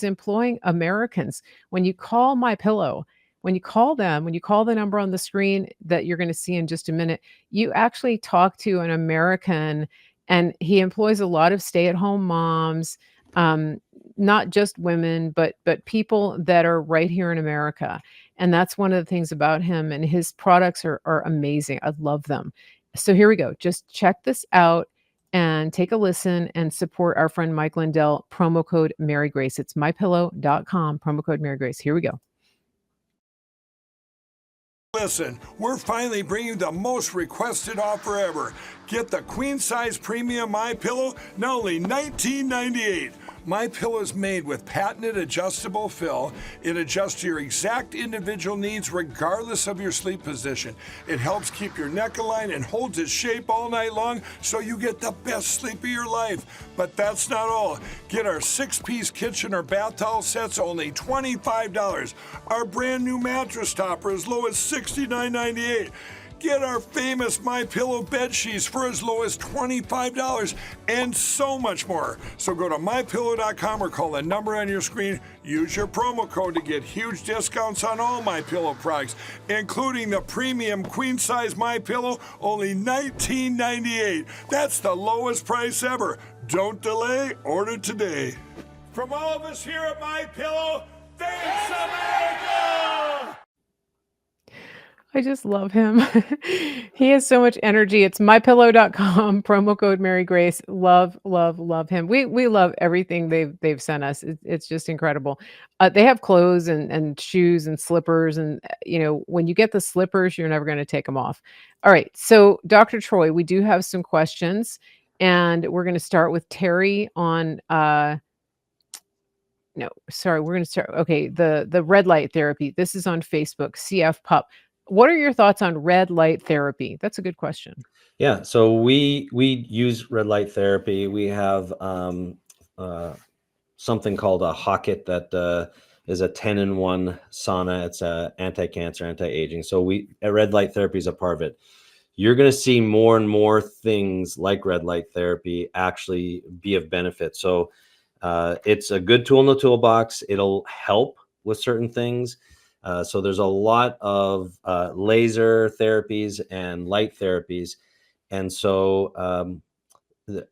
employing Americans. When you call My Pillow, when you call the number on the screen that you're going to see in just a minute, you actually talk to an American, and he employs a lot of stay-at-home moms, not just women, but people that are right here in America. And that's one of the things about him, and his products are amazing. I love them. So here we go. Just check this out and take a listen and support our friend Mike Lindell. Promo code Mary Grace. It's mypillow.com, promo code Mary Grace. Here we go. Listen, we're finally bringing the most requested offer ever. Get the queen size premium My Pillow, now only $19.98. My Pillow is made with patented adjustable fill. It adjusts to your exact individual needs regardless of your sleep position. It helps keep your neck aligned and holds its shape all night long so you get the best sleep of your life. But that's not all. Get our 6-piece kitchen or bath towel sets, only $25. Our brand new mattress topper as low as $69.98. Get our famous My Pillow bed sheets for as low as $25 and so much more. So go to mypillow.com or call the number on your screen. Use your promo code to get huge discounts on all My Pillow products, including the premium queen size My Pillow, only $19.98. That's the lowest price ever. Don't delay, order today. From all of us here at My Pillow, thanks America! I just love him. He has so much energy. It's mypillow.com, promo code Mary Grace. Love, love, love him. We love everything they've sent us. It's just incredible. They have clothes and shoes and slippers, and when you get the slippers, you're never going to take them off. All right, so Dr. Troy, we do have some questions, and we're going to start with Terry on. No, sorry, we're going to start. Okay, the red light therapy. This is on Facebook. CF Pup. What are your thoughts on red light therapy? That's a good question. Yeah, so we use red light therapy. We have something called a Hocket that is a 10-in-1 sauna. It's a anti-cancer, anti-aging. So red light therapy is a part of it. You're going to see more and more things like red light therapy actually be of benefit. So it's a good tool in the toolbox. It'll help with certain things. So there's a lot of laser therapies and light therapies. And so the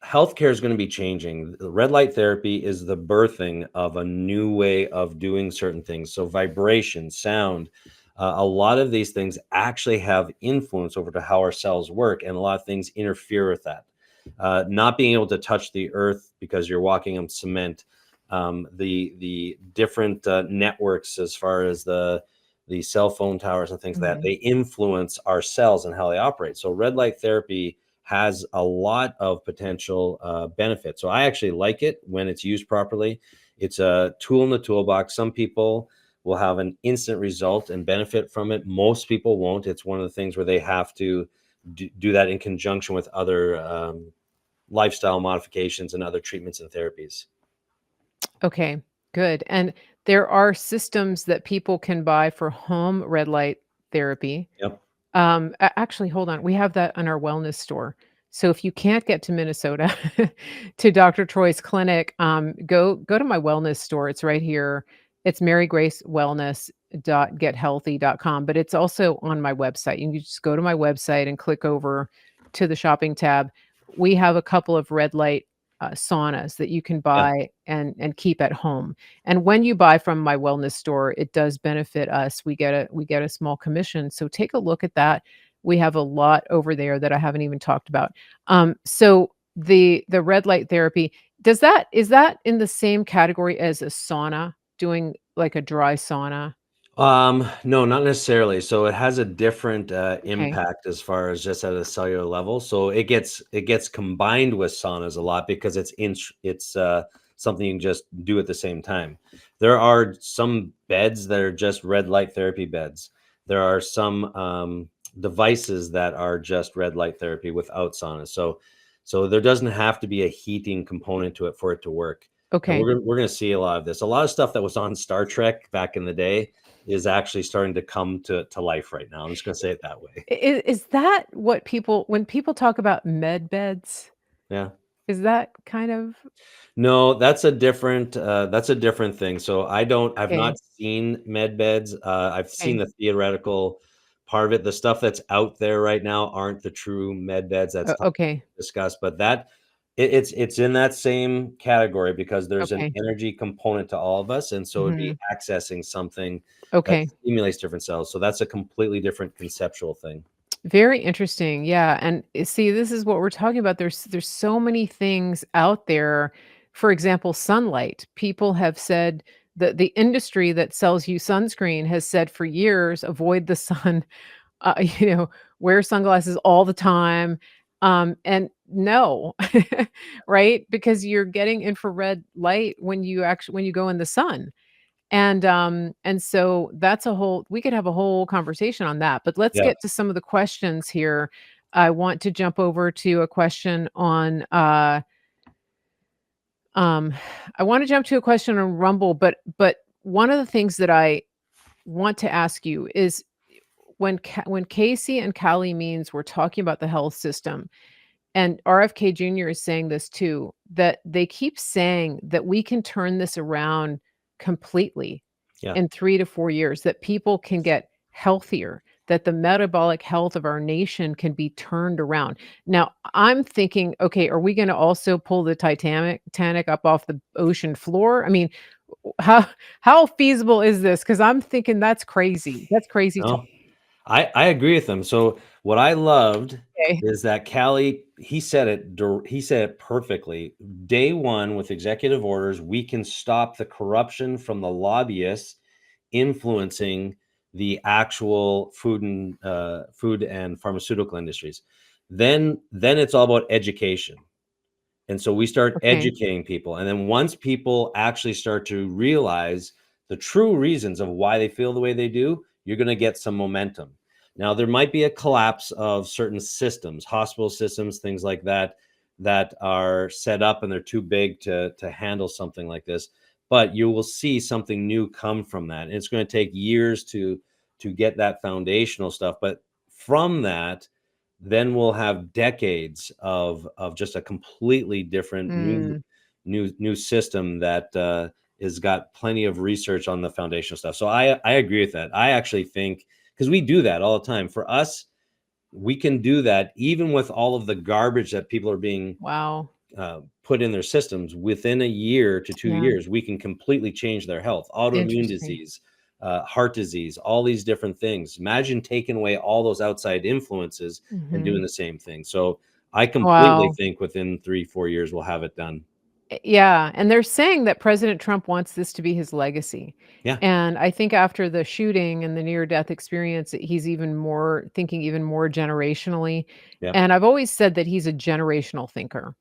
healthcare is going to be changing. The red light therapy is the birthing of a new way of doing certain things. So vibration, sound, a lot of these things actually have influence over to how our cells work, and a lot of things interfere with that. Not being able to touch the earth because you're walking on cement, the different networks as far as the cell phone towers and things that they influence our cells and how they operate. So red light therapy has a lot of potential benefit. So I actually like it when it's used properly. It's a tool in the toolbox. Some people will have an instant result and benefit from it. Most people won't. It's one of the things where they have to do that in conjunction with other lifestyle modifications and other treatments and therapies. Okay, good. And there are systems that people can buy for home red light therapy. Yep. Actually, hold on. We have that on our wellness store. So if you can't get to Minnesota to Dr. Troy's clinic, go to my wellness store. It's right here. It's marygracewellness.gethealthy.com, but it's also on my website. You can just go to my website and click over to the shopping tab. We have a couple of red light saunas that you can Yeah. buy and keep at home. And when you buy from my wellness store, it does benefit us. We get a small commission. So take a look at that. We have a lot over there that I haven't even talked about. So the red light therapy, is that in the same category as a sauna, doing like a dry sauna? No, not necessarily. So it has a different Okay. impact as far as just at a cellular level. So it gets combined with saunas a lot because it's something you can just do at the same time. There are some beds that are just red light therapy beds. There are some devices that are just red light therapy without sauna. So there doesn't have to be a heating component to it for it to work. And Okay. we're gonna see a lot of this. A lot of stuff that was on Star Trek back in the day is actually starting to come to life right now. I'm just gonna say it that way. Is that what people, when people talk about med beds, Yeah. is that kind of No, that's a different thing. So I've okay? not seen med beds. I've seen Okay. the theoretical part of it. The stuff that's out there right now aren't the true med beds that's Okay. discussed, but it's in that same category because there's an Okay. energy component to all of us, and so it'd be Mhm. accessing something that Okay. stimulates different cells. So that's a completely different conceptual thing. Very interesting. Yeah, and see, this is what we're talking about. There's so many things out there. For example, sunlight. People have said that the industry that sells you sunscreen has said for years, avoid the sun. You know, wear sunglasses all the time. And no, right? Because you're getting infrared light when you go in the sun. And so that's a whole, we could have a whole conversation on that, but let's Yeah. get to some of the questions here. I want to jump over to a question on um I want to jump to a question on Rumble, but one of the things that I want to ask you is when Casey and Callie Means were talking about the health system, and RFK Jr. is saying this too, that they keep saying that we can turn this around completely Yeah. in 3 to 4 years, that people can get healthier, that the metabolic health of our nation can be turned around. Now, I'm thinking, okay, are we gonna also pull the Titanic up off the ocean floor? I mean, how feasible is this? Because 'Cause I'm thinking that's crazy. That's crazy talk. No, I agree with them. So what I loved Okay. is that Callie, he said it perfectly. Day one with executive orders, we can stop the corruption from the lobbyists influencing the actual food and pharmaceutical industries. Then it's all about education. And so we start Okay. educating people. And then once people actually start to realize the true reasons of why they feel the way they do, you're going to get some momentum. Now, there might be a collapse of certain systems, hospital systems, things like that, that are set up and they're too big to handle something like this. But you will see something new come from that. And it's going to take years to get that foundational stuff. But from that, then we'll have decades of just a completely different Mm, new system that has got plenty of research on the foundational stuff. So I agree with that. I actually think, because we do that all the time. For us, we can do that even with all of the garbage that people are being wow. put in their systems. Within a year to 2 years, Yeah. we can completely change their health. Autoimmune Interesting. disease, heart disease, all these different things. Imagine taking away all those outside influences and Hmm. doing the same thing. So I completely Wow. think within 3-4 years we'll have it done. Yeah, and they're saying that President Trump wants this to be his legacy. Yeah. And I think after the shooting and the near death experience, he's even more thinking even more generationally. Yep. And I've always said that he's a generational thinker.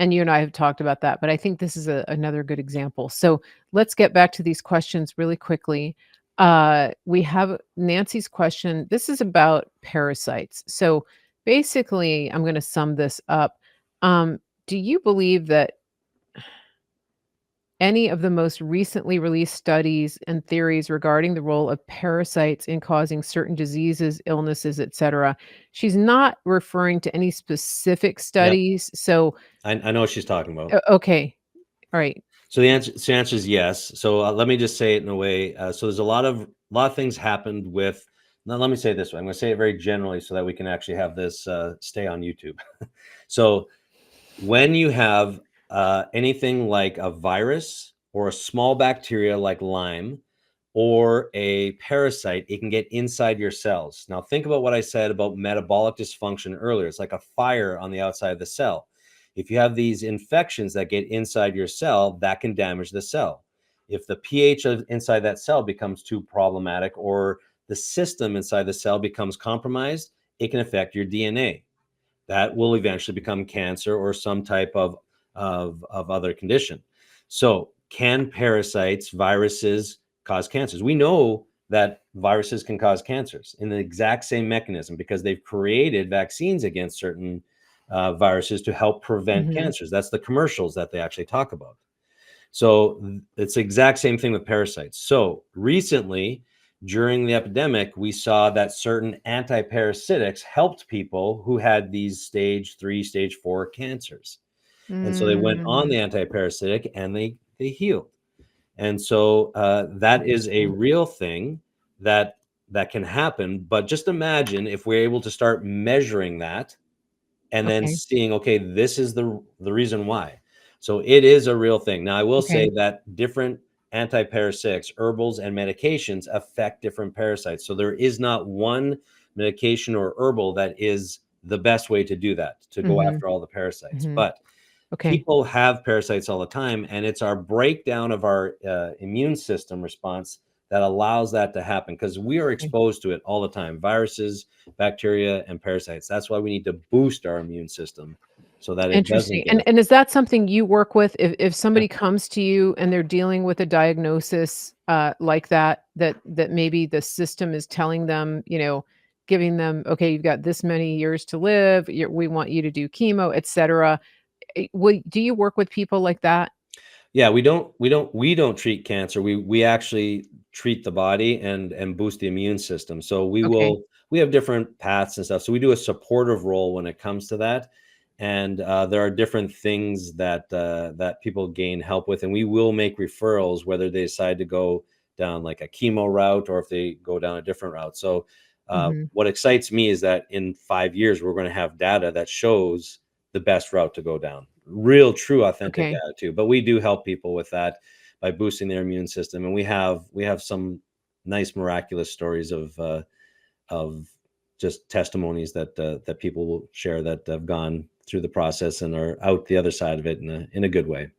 And you and I have talked about that, but I think this is another good example. So let's get back to these questions really quickly. We have Nancy's question. This is about parasites. So basically, I'm going to sum this up. Do you believe that any of the most recently released studies and theories regarding the role of parasites in causing certain diseases, illnesses, etc.? She's not referring to any specific Yep. studies. So, I know what she's talking about. okay. All right. So the answer is yes. So let me just say it in a way. So there's a lot of things happened with. Now let me say it this way. I'm going to say it very generally so that we can actually have this stay on YouTube. So when you have anything like a virus or a small bacteria like Lyme or a parasite, it can get inside your cells. Now, think about what I said about metabolic dysfunction earlier. It's like a fire on the outside of the cell. If you have these infections that get inside your cell, that can damage the cell. If the pH of inside that cell becomes too problematic or the system inside the cell becomes compromised, it can affect your DNA. That will eventually become cancer or some type of other condition. So, can parasites, viruses cause cancers? We know that viruses can cause cancers in the exact same mechanism because they've created vaccines against certain viruses to help prevent Mhm. cancers. That's the commercials that they actually talk about. So it's the exact same thing with parasites. So recently, during the epidemic, we saw that certain antiparasitics helped people who had these stage 3, stage 4 cancers. And so they went on Mm, the antiparasitic and they healed. And so that is a interesting. real thing that can happen. But just imagine if we're able to start measuring that and then Okay. seeing, okay, this is the reason why. So it is a real thing. Now, I will say Okay. that different antiparasitics, herbals, and medications affect different parasites. So there is not one medication or herbal that is the best way to do that, to go Mhm. after all the parasites. Mhm. But Okay. people have parasites all the time, and it's our breakdown of our immune system response that allows that to happen because we are Okay. exposed to it all the time: viruses, bacteria, and parasites. That's why we need to boost our immune system so that it doesn't Interesting. get And is that something you work with if yeah. somebody comes to you and they're dealing with a diagnosis, like that, that maybe the system is telling them, giving them, "Okay, you've got this many years to live, we want you to do chemo," etcetera. Do you work with people like that? Yeah, we don't treat cancer. We actually treat the body and boost the immune system. So Okay. we have different paths and stuff. So we do a supportive role when it comes to that. And there are different things that people gain help with, and we will make referrals whether they decide to go down like a chemo route or if they go down a different route. So Mhm. what excites me is that in 5 years we're going to have data that shows the best route to go down. Real, true, authentic Okay. attitude. But we do help people with that by boosting their immune system, and we have some nice miraculous stories of just testimonies that people will share that have gone through the process and are out the other side of it in a good way.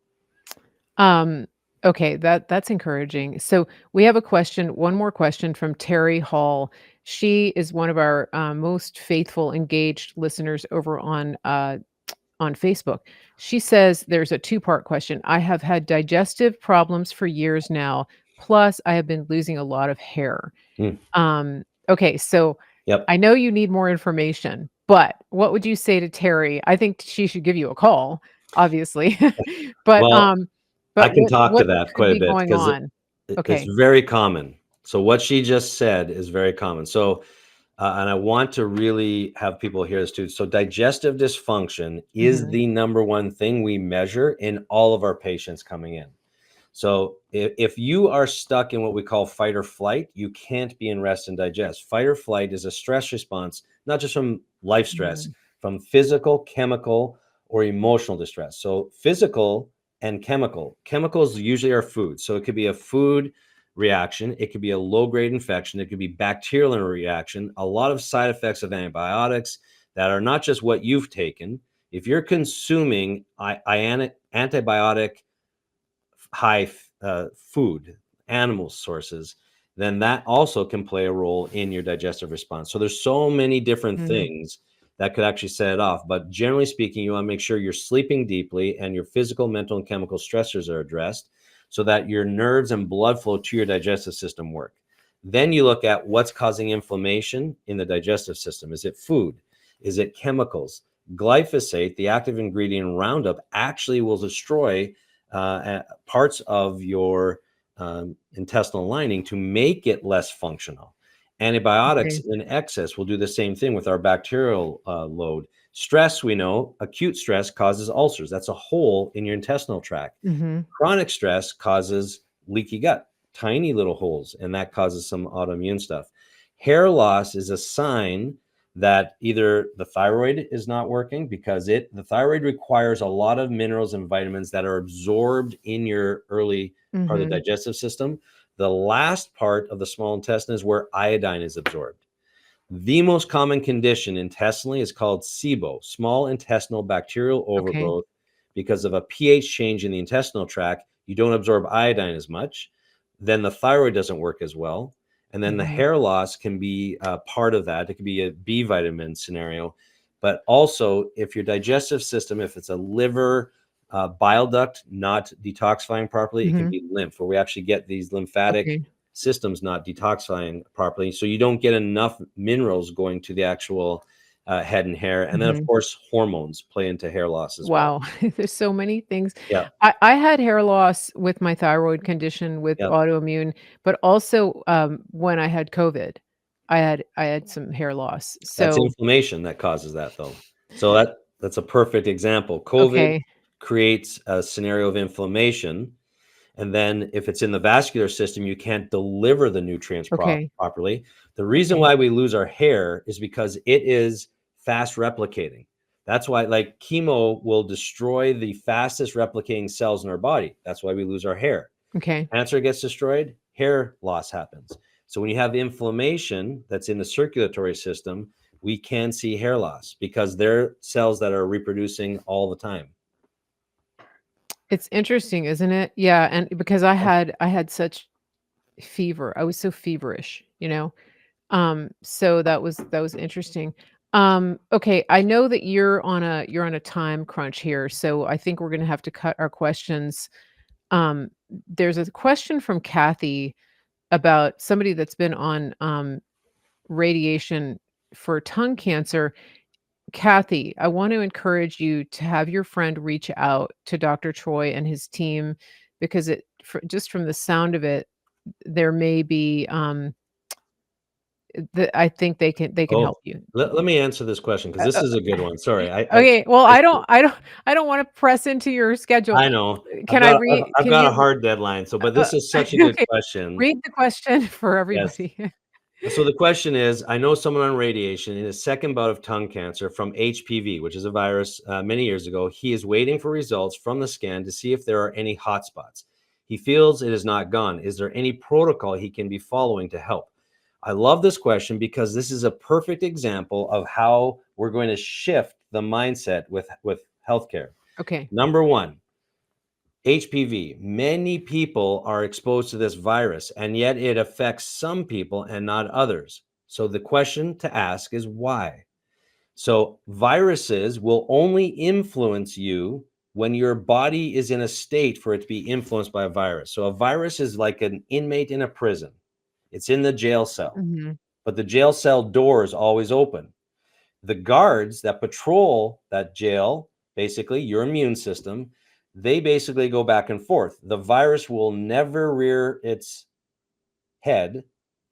Um, okay, that's encouraging. So we have a question, one more question from Terry Hall. She is one of our most faithful, engaged listeners over on Facebook. She says there's a two-part question. I have had digestive problems for years now. Plus, I have been losing a lot of hair. Mm. Okay, so Yep. I know you need more information, but what would you say to Terry? I think she should give you a call, obviously. But, Well, um, I but can talk to what that could quite a be bit going because on? it's Okay. very common. So what she just said is very common. So, and I want to really have people hear this too. So digestive dysfunction is Mhm, the number one thing we measure in all of our patients coming in. So if you are stuck in what we call fight or flight, you can't be in rest and digest. Fight or flight is a stress response, not just from life stress, mhm, from physical, chemical, or emotional distress. So physical and chemical. Chemicals usually are food. So it could be a food reaction, it could be a low-grade infection, it could be bacterial reaction, a lot of side effects of antibiotics that are not just what you've taken. If you're consuming antibiotic high food, animal sources, then that also can play a role in your digestive response. So there's so many different mhm, things that could actually set it off. But generally speaking, you want to make sure you're sleeping deeply and your physical, mental, and chemical stressors are addressed so that your nerves and blood flow to your digestive system work. Then you look at what's causing inflammation in the digestive system. Is it food? Is it chemicals? Glyphosate, the active ingredient in Roundup, actually will destroy parts of your intestinal lining to make it less functional. Antibiotics okay, in excess will do the same thing with our bacterial load. Stress, we know, acute stress causes ulcers. That's a hole in your intestinal tract. mhm, Chronic stress causes leaky gut, tiny little holes, and that causes some autoimmune stuff. Hair loss is a sign that either the thyroid is not working because the thyroid requires a lot of minerals and vitamins that are absorbed in your early part of the mhm, digestive system. The last part of the small intestine is where iodine is absorbed. The most common condition intestinally is called SIBO, small intestinal bacterial okay, overgrowth. Because of a pH change in the intestinal tract, you don't absorb iodine as much. Then the thyroid doesn't work as well. And then the mhm, hair loss can be part of that. It could be a B vitamin scenario. But also, if your digestive system, if it's a liver bile duct not detoxifying properly, it can mhm, be lymph, where we actually get these lymphatic okay, systems not detoxifying properly. So you don't get enough minerals going to the actual head and hair. And then, of mhm. course, hormones play into hair loss as well. Wow, there's so many things. Yeah. I had hair loss with my thyroid condition with Yeah. autoimmune, but also, when I had COVID, I had some hair loss. That's So, inflammation that causes that, though. So that's a perfect example. COVID okay, creates a scenario of inflammation. And then if it's in the vascular system, you can't deliver the nutrients okay, properly. The reason okay, why we lose our hair is because it is fast replicating. That's why, like, chemo will destroy the fastest replicating cells in our body. That's why we lose our hair. okay. Cancer gets destroyed, hair loss happens. So when you have inflammation that's in the circulatory system, we can see hair loss because they're cells that are reproducing all the time. It's interesting, isn't it? Yeah, and because I had such fever. I was so feverish, you know? So that was interesting. Okay, I know that you're on a time crunch here, so I think we're gonna have to cut our questions. There's a question from Kathy about somebody that's been on radiation for tongue cancer. Kathy, I want to encourage you to have your friend reach out to Dr. Troy and his team because just from the sound of it, there may be I think they can Oh, help you. let me answer this question because Uh, this uh, is a good one. Sorry, okay, well, I, I don't wanna press into your schedule. I know Can I read I've can got a you hard deadline. So, but uh, this is such a good okay, question. read the question for Yes. everybody. So the question is, I know someone on radiation in his second bout of tongue cancer from HPV, which is a virus many years ago. He is waiting for results from the scan to see if there are any hotspots. He feels it is not gone. Is there any protocol he can be following to help? I love this question because this is a perfect example of how we're going to shift the mindset with healthcare. Okay, Number one, HPV. Many people are exposed to this virus, and yet it affects some people and not others. So the question to ask is why? So viruses will only influence you when your body is in a state for it to be influenced by a virus. So a virus is like an inmate in a prison. It's in the jail cell. mhm, but the jail cell door is always open. The guards that patrol that jail, basically your immune system, they basically go back and forth. The virus will never rear its head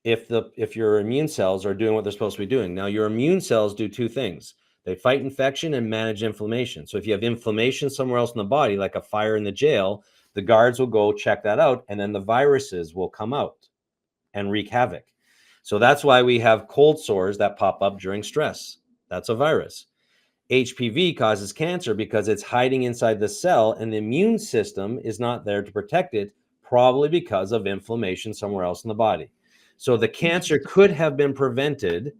if your immune cells are doing what they're supposed to be doing. Now, your immune cells do two things. They fight infection and manage inflammation. So if you have inflammation somewhere else in the body, like a fire in the jail, the guards will go check that out, and then the viruses will come out and wreak havoc. So that's why we have cold sores that pop up during stress. That's a virus. HPV causes cancer because it's hiding inside the cell, and the immune system is not there to protect it, probably because of inflammation somewhere else in the body. So the cancer could have been prevented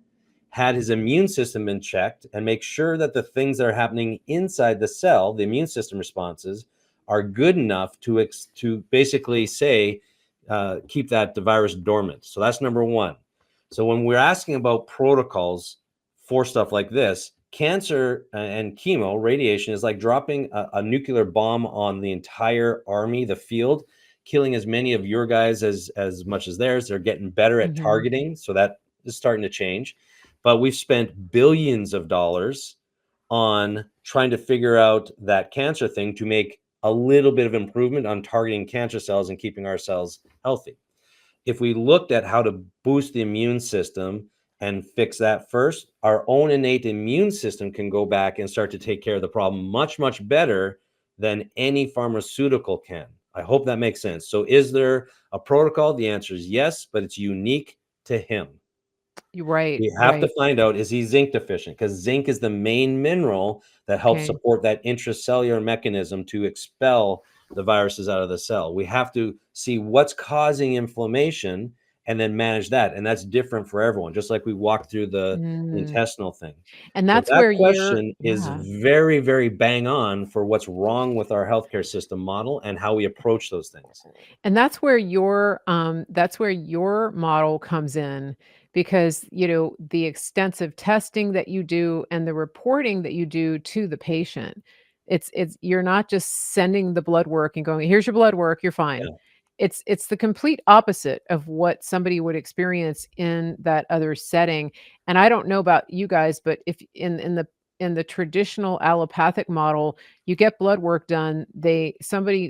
had his immune system been checked, and make sure that the things that are happening inside the cell, the immune system responses, are good enough to basically say, keep the virus dormant. So that's number one. So when we're asking about protocols for stuff like this, cancer and chemo, radiation, is like dropping a nuclear bomb on the entire army, the field, killing as many of your guys as much as theirs. They're getting better at targeting, so that is starting to change. But we've spent billions of dollars on trying to figure out that cancer thing to make a little bit of improvement on targeting cancer cells and keeping our cells healthy. If we looked at how to boost the immune system and fix that first, our own innate immune system can go back and start to take care of the problem much, much better than any pharmaceutical can. I hope that makes sense. So is there a protocol? The answer is yes, but it's unique to him. You're right. We have to find out, is he zinc deficient? Because zinc is the main mineral that helps support that intracellular mechanism to expel the viruses out of the cell. We have to see what's causing inflammation and then manage that. And that's different for everyone, just like we walked through the intestinal thing. And that's so that where question is very, very bang on for what's wrong with our healthcare system model and how we approach those things. And that's where your model comes in, because, the extensive testing that you do and the reporting that you do to the patient. It's you're not just sending the blood work and going, "Here's your blood work, you're fine." Yeah. It's the complete opposite of what somebody would experience in that other setting. And I don't know about you guys, but if in the traditional allopathic model, you get blood work done, the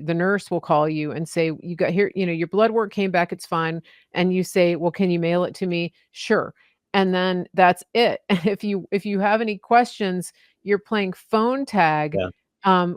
nurse will call you and say, "You got here, your blood work came back, it's fine." And you say, "Well, can you mail it to me?" "Sure." And then that's it. And if you have any questions, you're playing phone tag Yeah.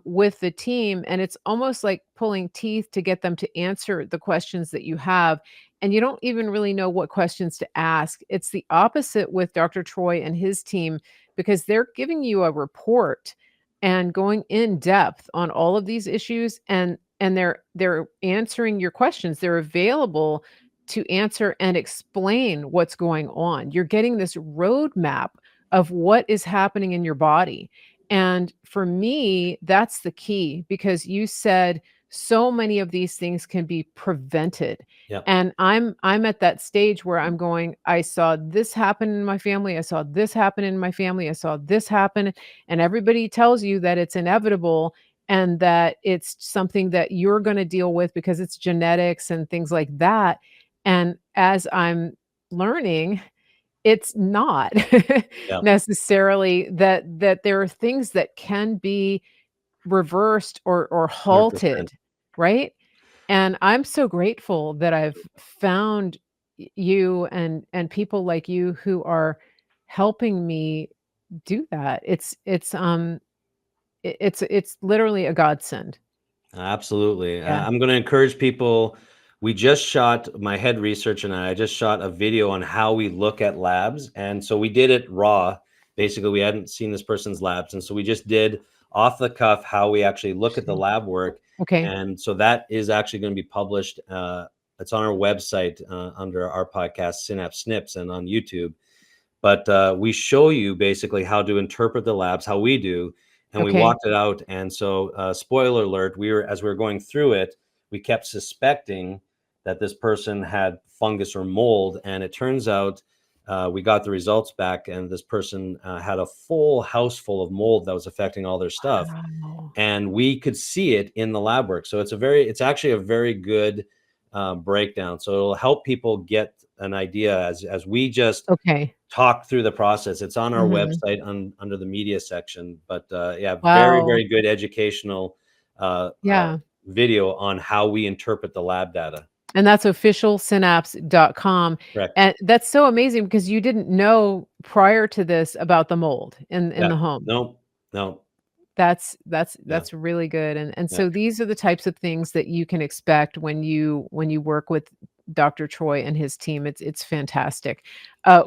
with the team, and it's almost like pulling teeth to get them to answer the questions that you have, and you don't even really know what questions to ask. It's the opposite with Dr. Troy and his team, because they're giving you a report and going in depth on all of these issues, and they're answering your questions. They're available to answer and explain what's going on. You're getting this roadmap of what is happening in your body. And for me, that's the key, because you said so many of these things can be prevented. Yep. And I'm at that stage where I'm going, I saw this happen in my family, I saw this happen in my family, I saw this happen, and everybody tells you that it's inevitable and that it's something that you're going to deal with because it's genetics and things like that. And as I'm learning, it's not Yep. necessarily that there are things that can be reversed or 100%. halted, right? And I'm so grateful that I've found you and people like you who are helping me do that. It's literally a godsend. Absolutely. Yeah. I'm going to encourage people. We just shot, my head research and I just shot a video on how we look at labs. And so we did it raw. Basically, we hadn't seen this person's labs. And so we just did off the cuff how we actually look at the lab work. Okay. And so that is actually going to be published. It's on our website under our podcast, Synapse Snips, and on YouTube. But we show you basically how to interpret the labs, how we do. And we Okay. walked it out. And so spoiler alert, as we were going through it, we kept suspecting that this person had fungus or mold. And it turns out we got the results back, and this person had a full house full of mold that was affecting all their stuff. Wow. And we could see it in the lab work. So it's actually a very good breakdown. So it'll help people get an idea as we just Okay. talk through the process. It's on our Mhm. website under the media section. But yeah, very, Wow. very good educational Yeah. video on how we interpret the lab data. And that's officialsynapse.com. Correct. And that's so amazing because you didn't know prior to this about the mold in Yeah. the home. No, no. That's Yeah. really good, and Yeah. so these are the types of things that you can expect when you work with Dr. Troy and his team. It's fantastic.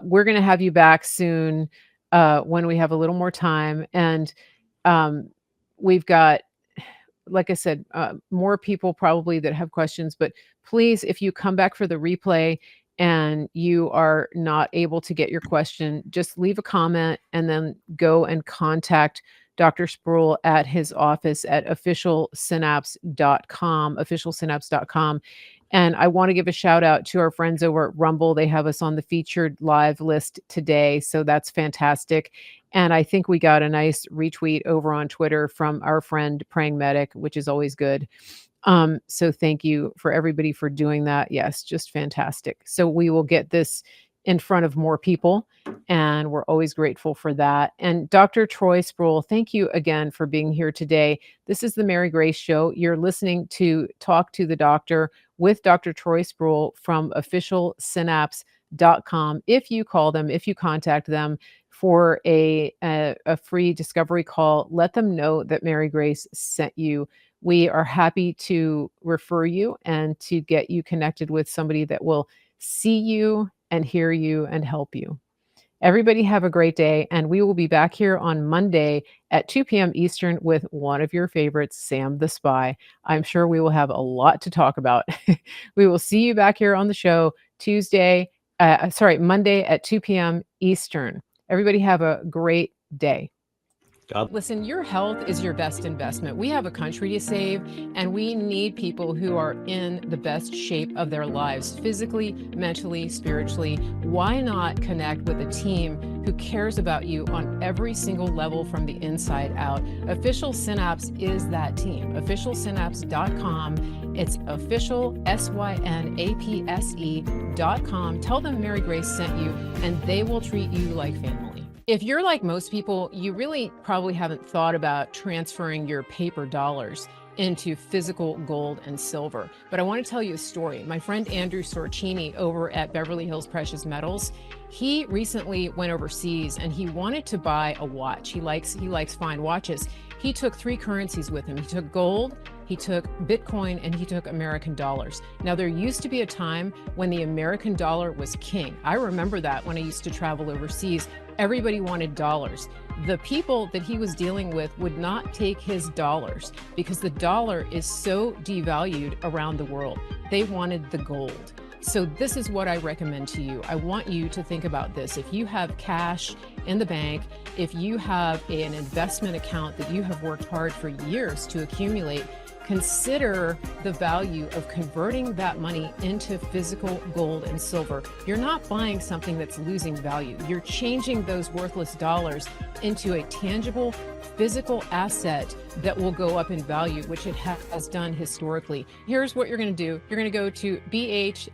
We're gonna have you back soon, when we have a little more time, and, um, we've got, like I said, more people probably that have questions, but please, if you come back for the replay and you are not able to get your question, just leave a comment and then go and contact Dr. Spurrill at his office at officialsynapse.com. And I want to give a shout out to our friends over at Rumble. They have us on the featured live list today. So that's fantastic. And I think we got a nice retweet over on Twitter from our friend Praying Medic, which is always good. So thank you for everybody for doing that. Yes, just fantastic. So we will get this in front of more people, and we're always grateful for that. And Dr. Troy Spurrill, thank you again for being here today. This is the Mary Grace Show. You're listening to Talk to the Doctor with Dr. Troy Spurrill from officialsynapse.com. If you call them, if you contact them for a free discovery call, let them know that Mary Grace sent you. We are happy to refer you and to get you connected with somebody that will see you and hear you and help you. Everybody have a great day, and we will be back here on Monday at 2 p.m. Eastern with one of your favorites, Sam the Spy. I'm sure we will have a lot to talk about. We will see you back here on the show Monday at 2 p.m. Eastern. Everybody have a great day. Listen, your health is your best investment. We have a country to save, and we need people who are in the best shape of their lives, physically, mentally, spiritually. Why not connect with a team who cares about you on every single level from the inside out? Official Synapse is that team. Officialsynapse.com. It's official, synapse.com. Tell them Mary Grace sent you, and they will treat you like family. If you're like most people, you really probably haven't thought about transferring your paper dollars into physical gold and silver. But I want to tell you a story. My friend Andrew Sorcini over at Beverly Hills Precious Metals, he recently went overseas and he wanted to buy a watch. He likes fine watches. He took 3 currencies with him. He took gold, he took Bitcoin, and he took American dollars. Now, there used to be a time when the American dollar was king. I remember that when I used to travel overseas. Everybody wanted dollars. The people that he was dealing with would not take his dollars because the dollar is so devalued around the world. They wanted the gold. So this is what I recommend to you. I want you to think about this. If you have cash in the bank, if you have an investment account that you have worked hard for years to accumulate, consider the value of converting that money into physical gold and silver. You're not buying something that's losing value. You're changing those worthless dollars into a tangible physical asset that will go up in value, which it has done historically. Here's what you're going to do. You're going to go to bh-pm.com.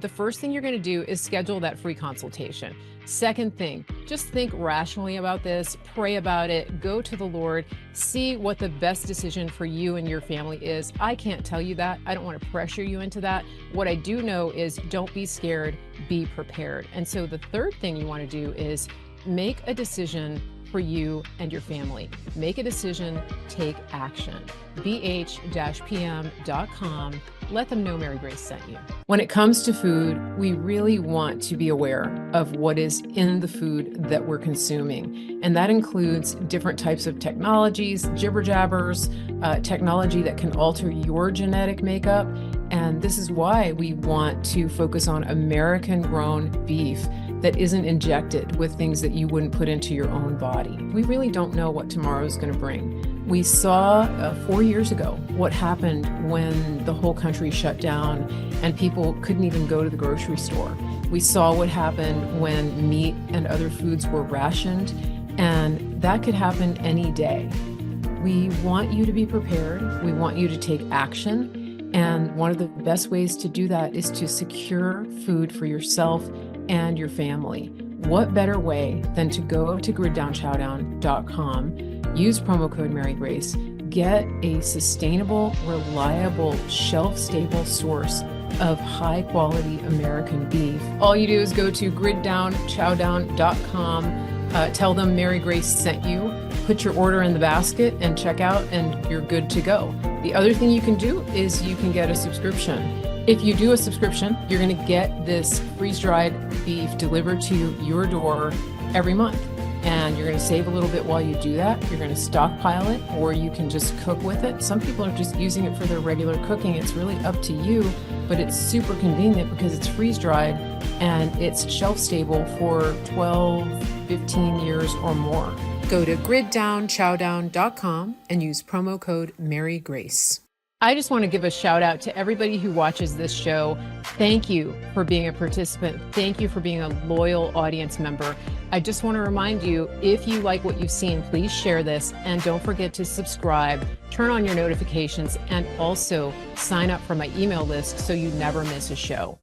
The first thing you're going to do is schedule that free consultation. Second thing, just think rationally about this, pray about it, go to the Lord, see what the best decision for you and your family is. I can't tell you that. I don't want to pressure you into that. What I do know is don't be scared, be prepared. And so the third thing you want to do is make a decision for you and your family. Make a decision, take action. bh-pm.com. Let them know Mary Grace sent you. When it comes to food, we really want to be aware of what is in the food that we're consuming. And that includes different types of technologies, jibber jabbers, technology that can alter your genetic makeup. And this is why we want to focus on American grown beef that isn't injected with things that you wouldn't put into your own body. We really don't know what tomorrow is going to bring. We saw 4 years ago what happened when the whole country shut down and people couldn't even go to the grocery store. We saw what happened when meat and other foods were rationed, and that could happen any day. We want you to be prepared. We want you to take action. And one of the best ways to do that is to secure food for yourself and your family. What better way than to go to griddownchowdown.com, use promo code Mary Grace, get a sustainable, reliable, shelf-stable source of high-quality American beef. All you do is go to griddownchowdown.com, tell them Mary Grace sent you, put your order in the basket and check out, and you're good to go. The other thing you can do is you can get a subscription. If you do a subscription, you're going to get this freeze-dried beef delivered to your door every month. And you're going to save a little bit while you do that. You're going to stockpile it, or you can just cook with it. Some people are just using it for their regular cooking. It's really up to you, but it's super convenient because it's freeze-dried and it's shelf-stable for 12, 15 years or more. Go to griddownchowdown.com and use promo code Mary Grace. I just want to give a shout out to everybody who watches this show. Thank you for being a participant. Thank you for being a loyal audience member. I just want to remind you, if you like what you've seen, please share this and don't forget to subscribe, turn on your notifications, and also sign up for my email list so you never miss a show.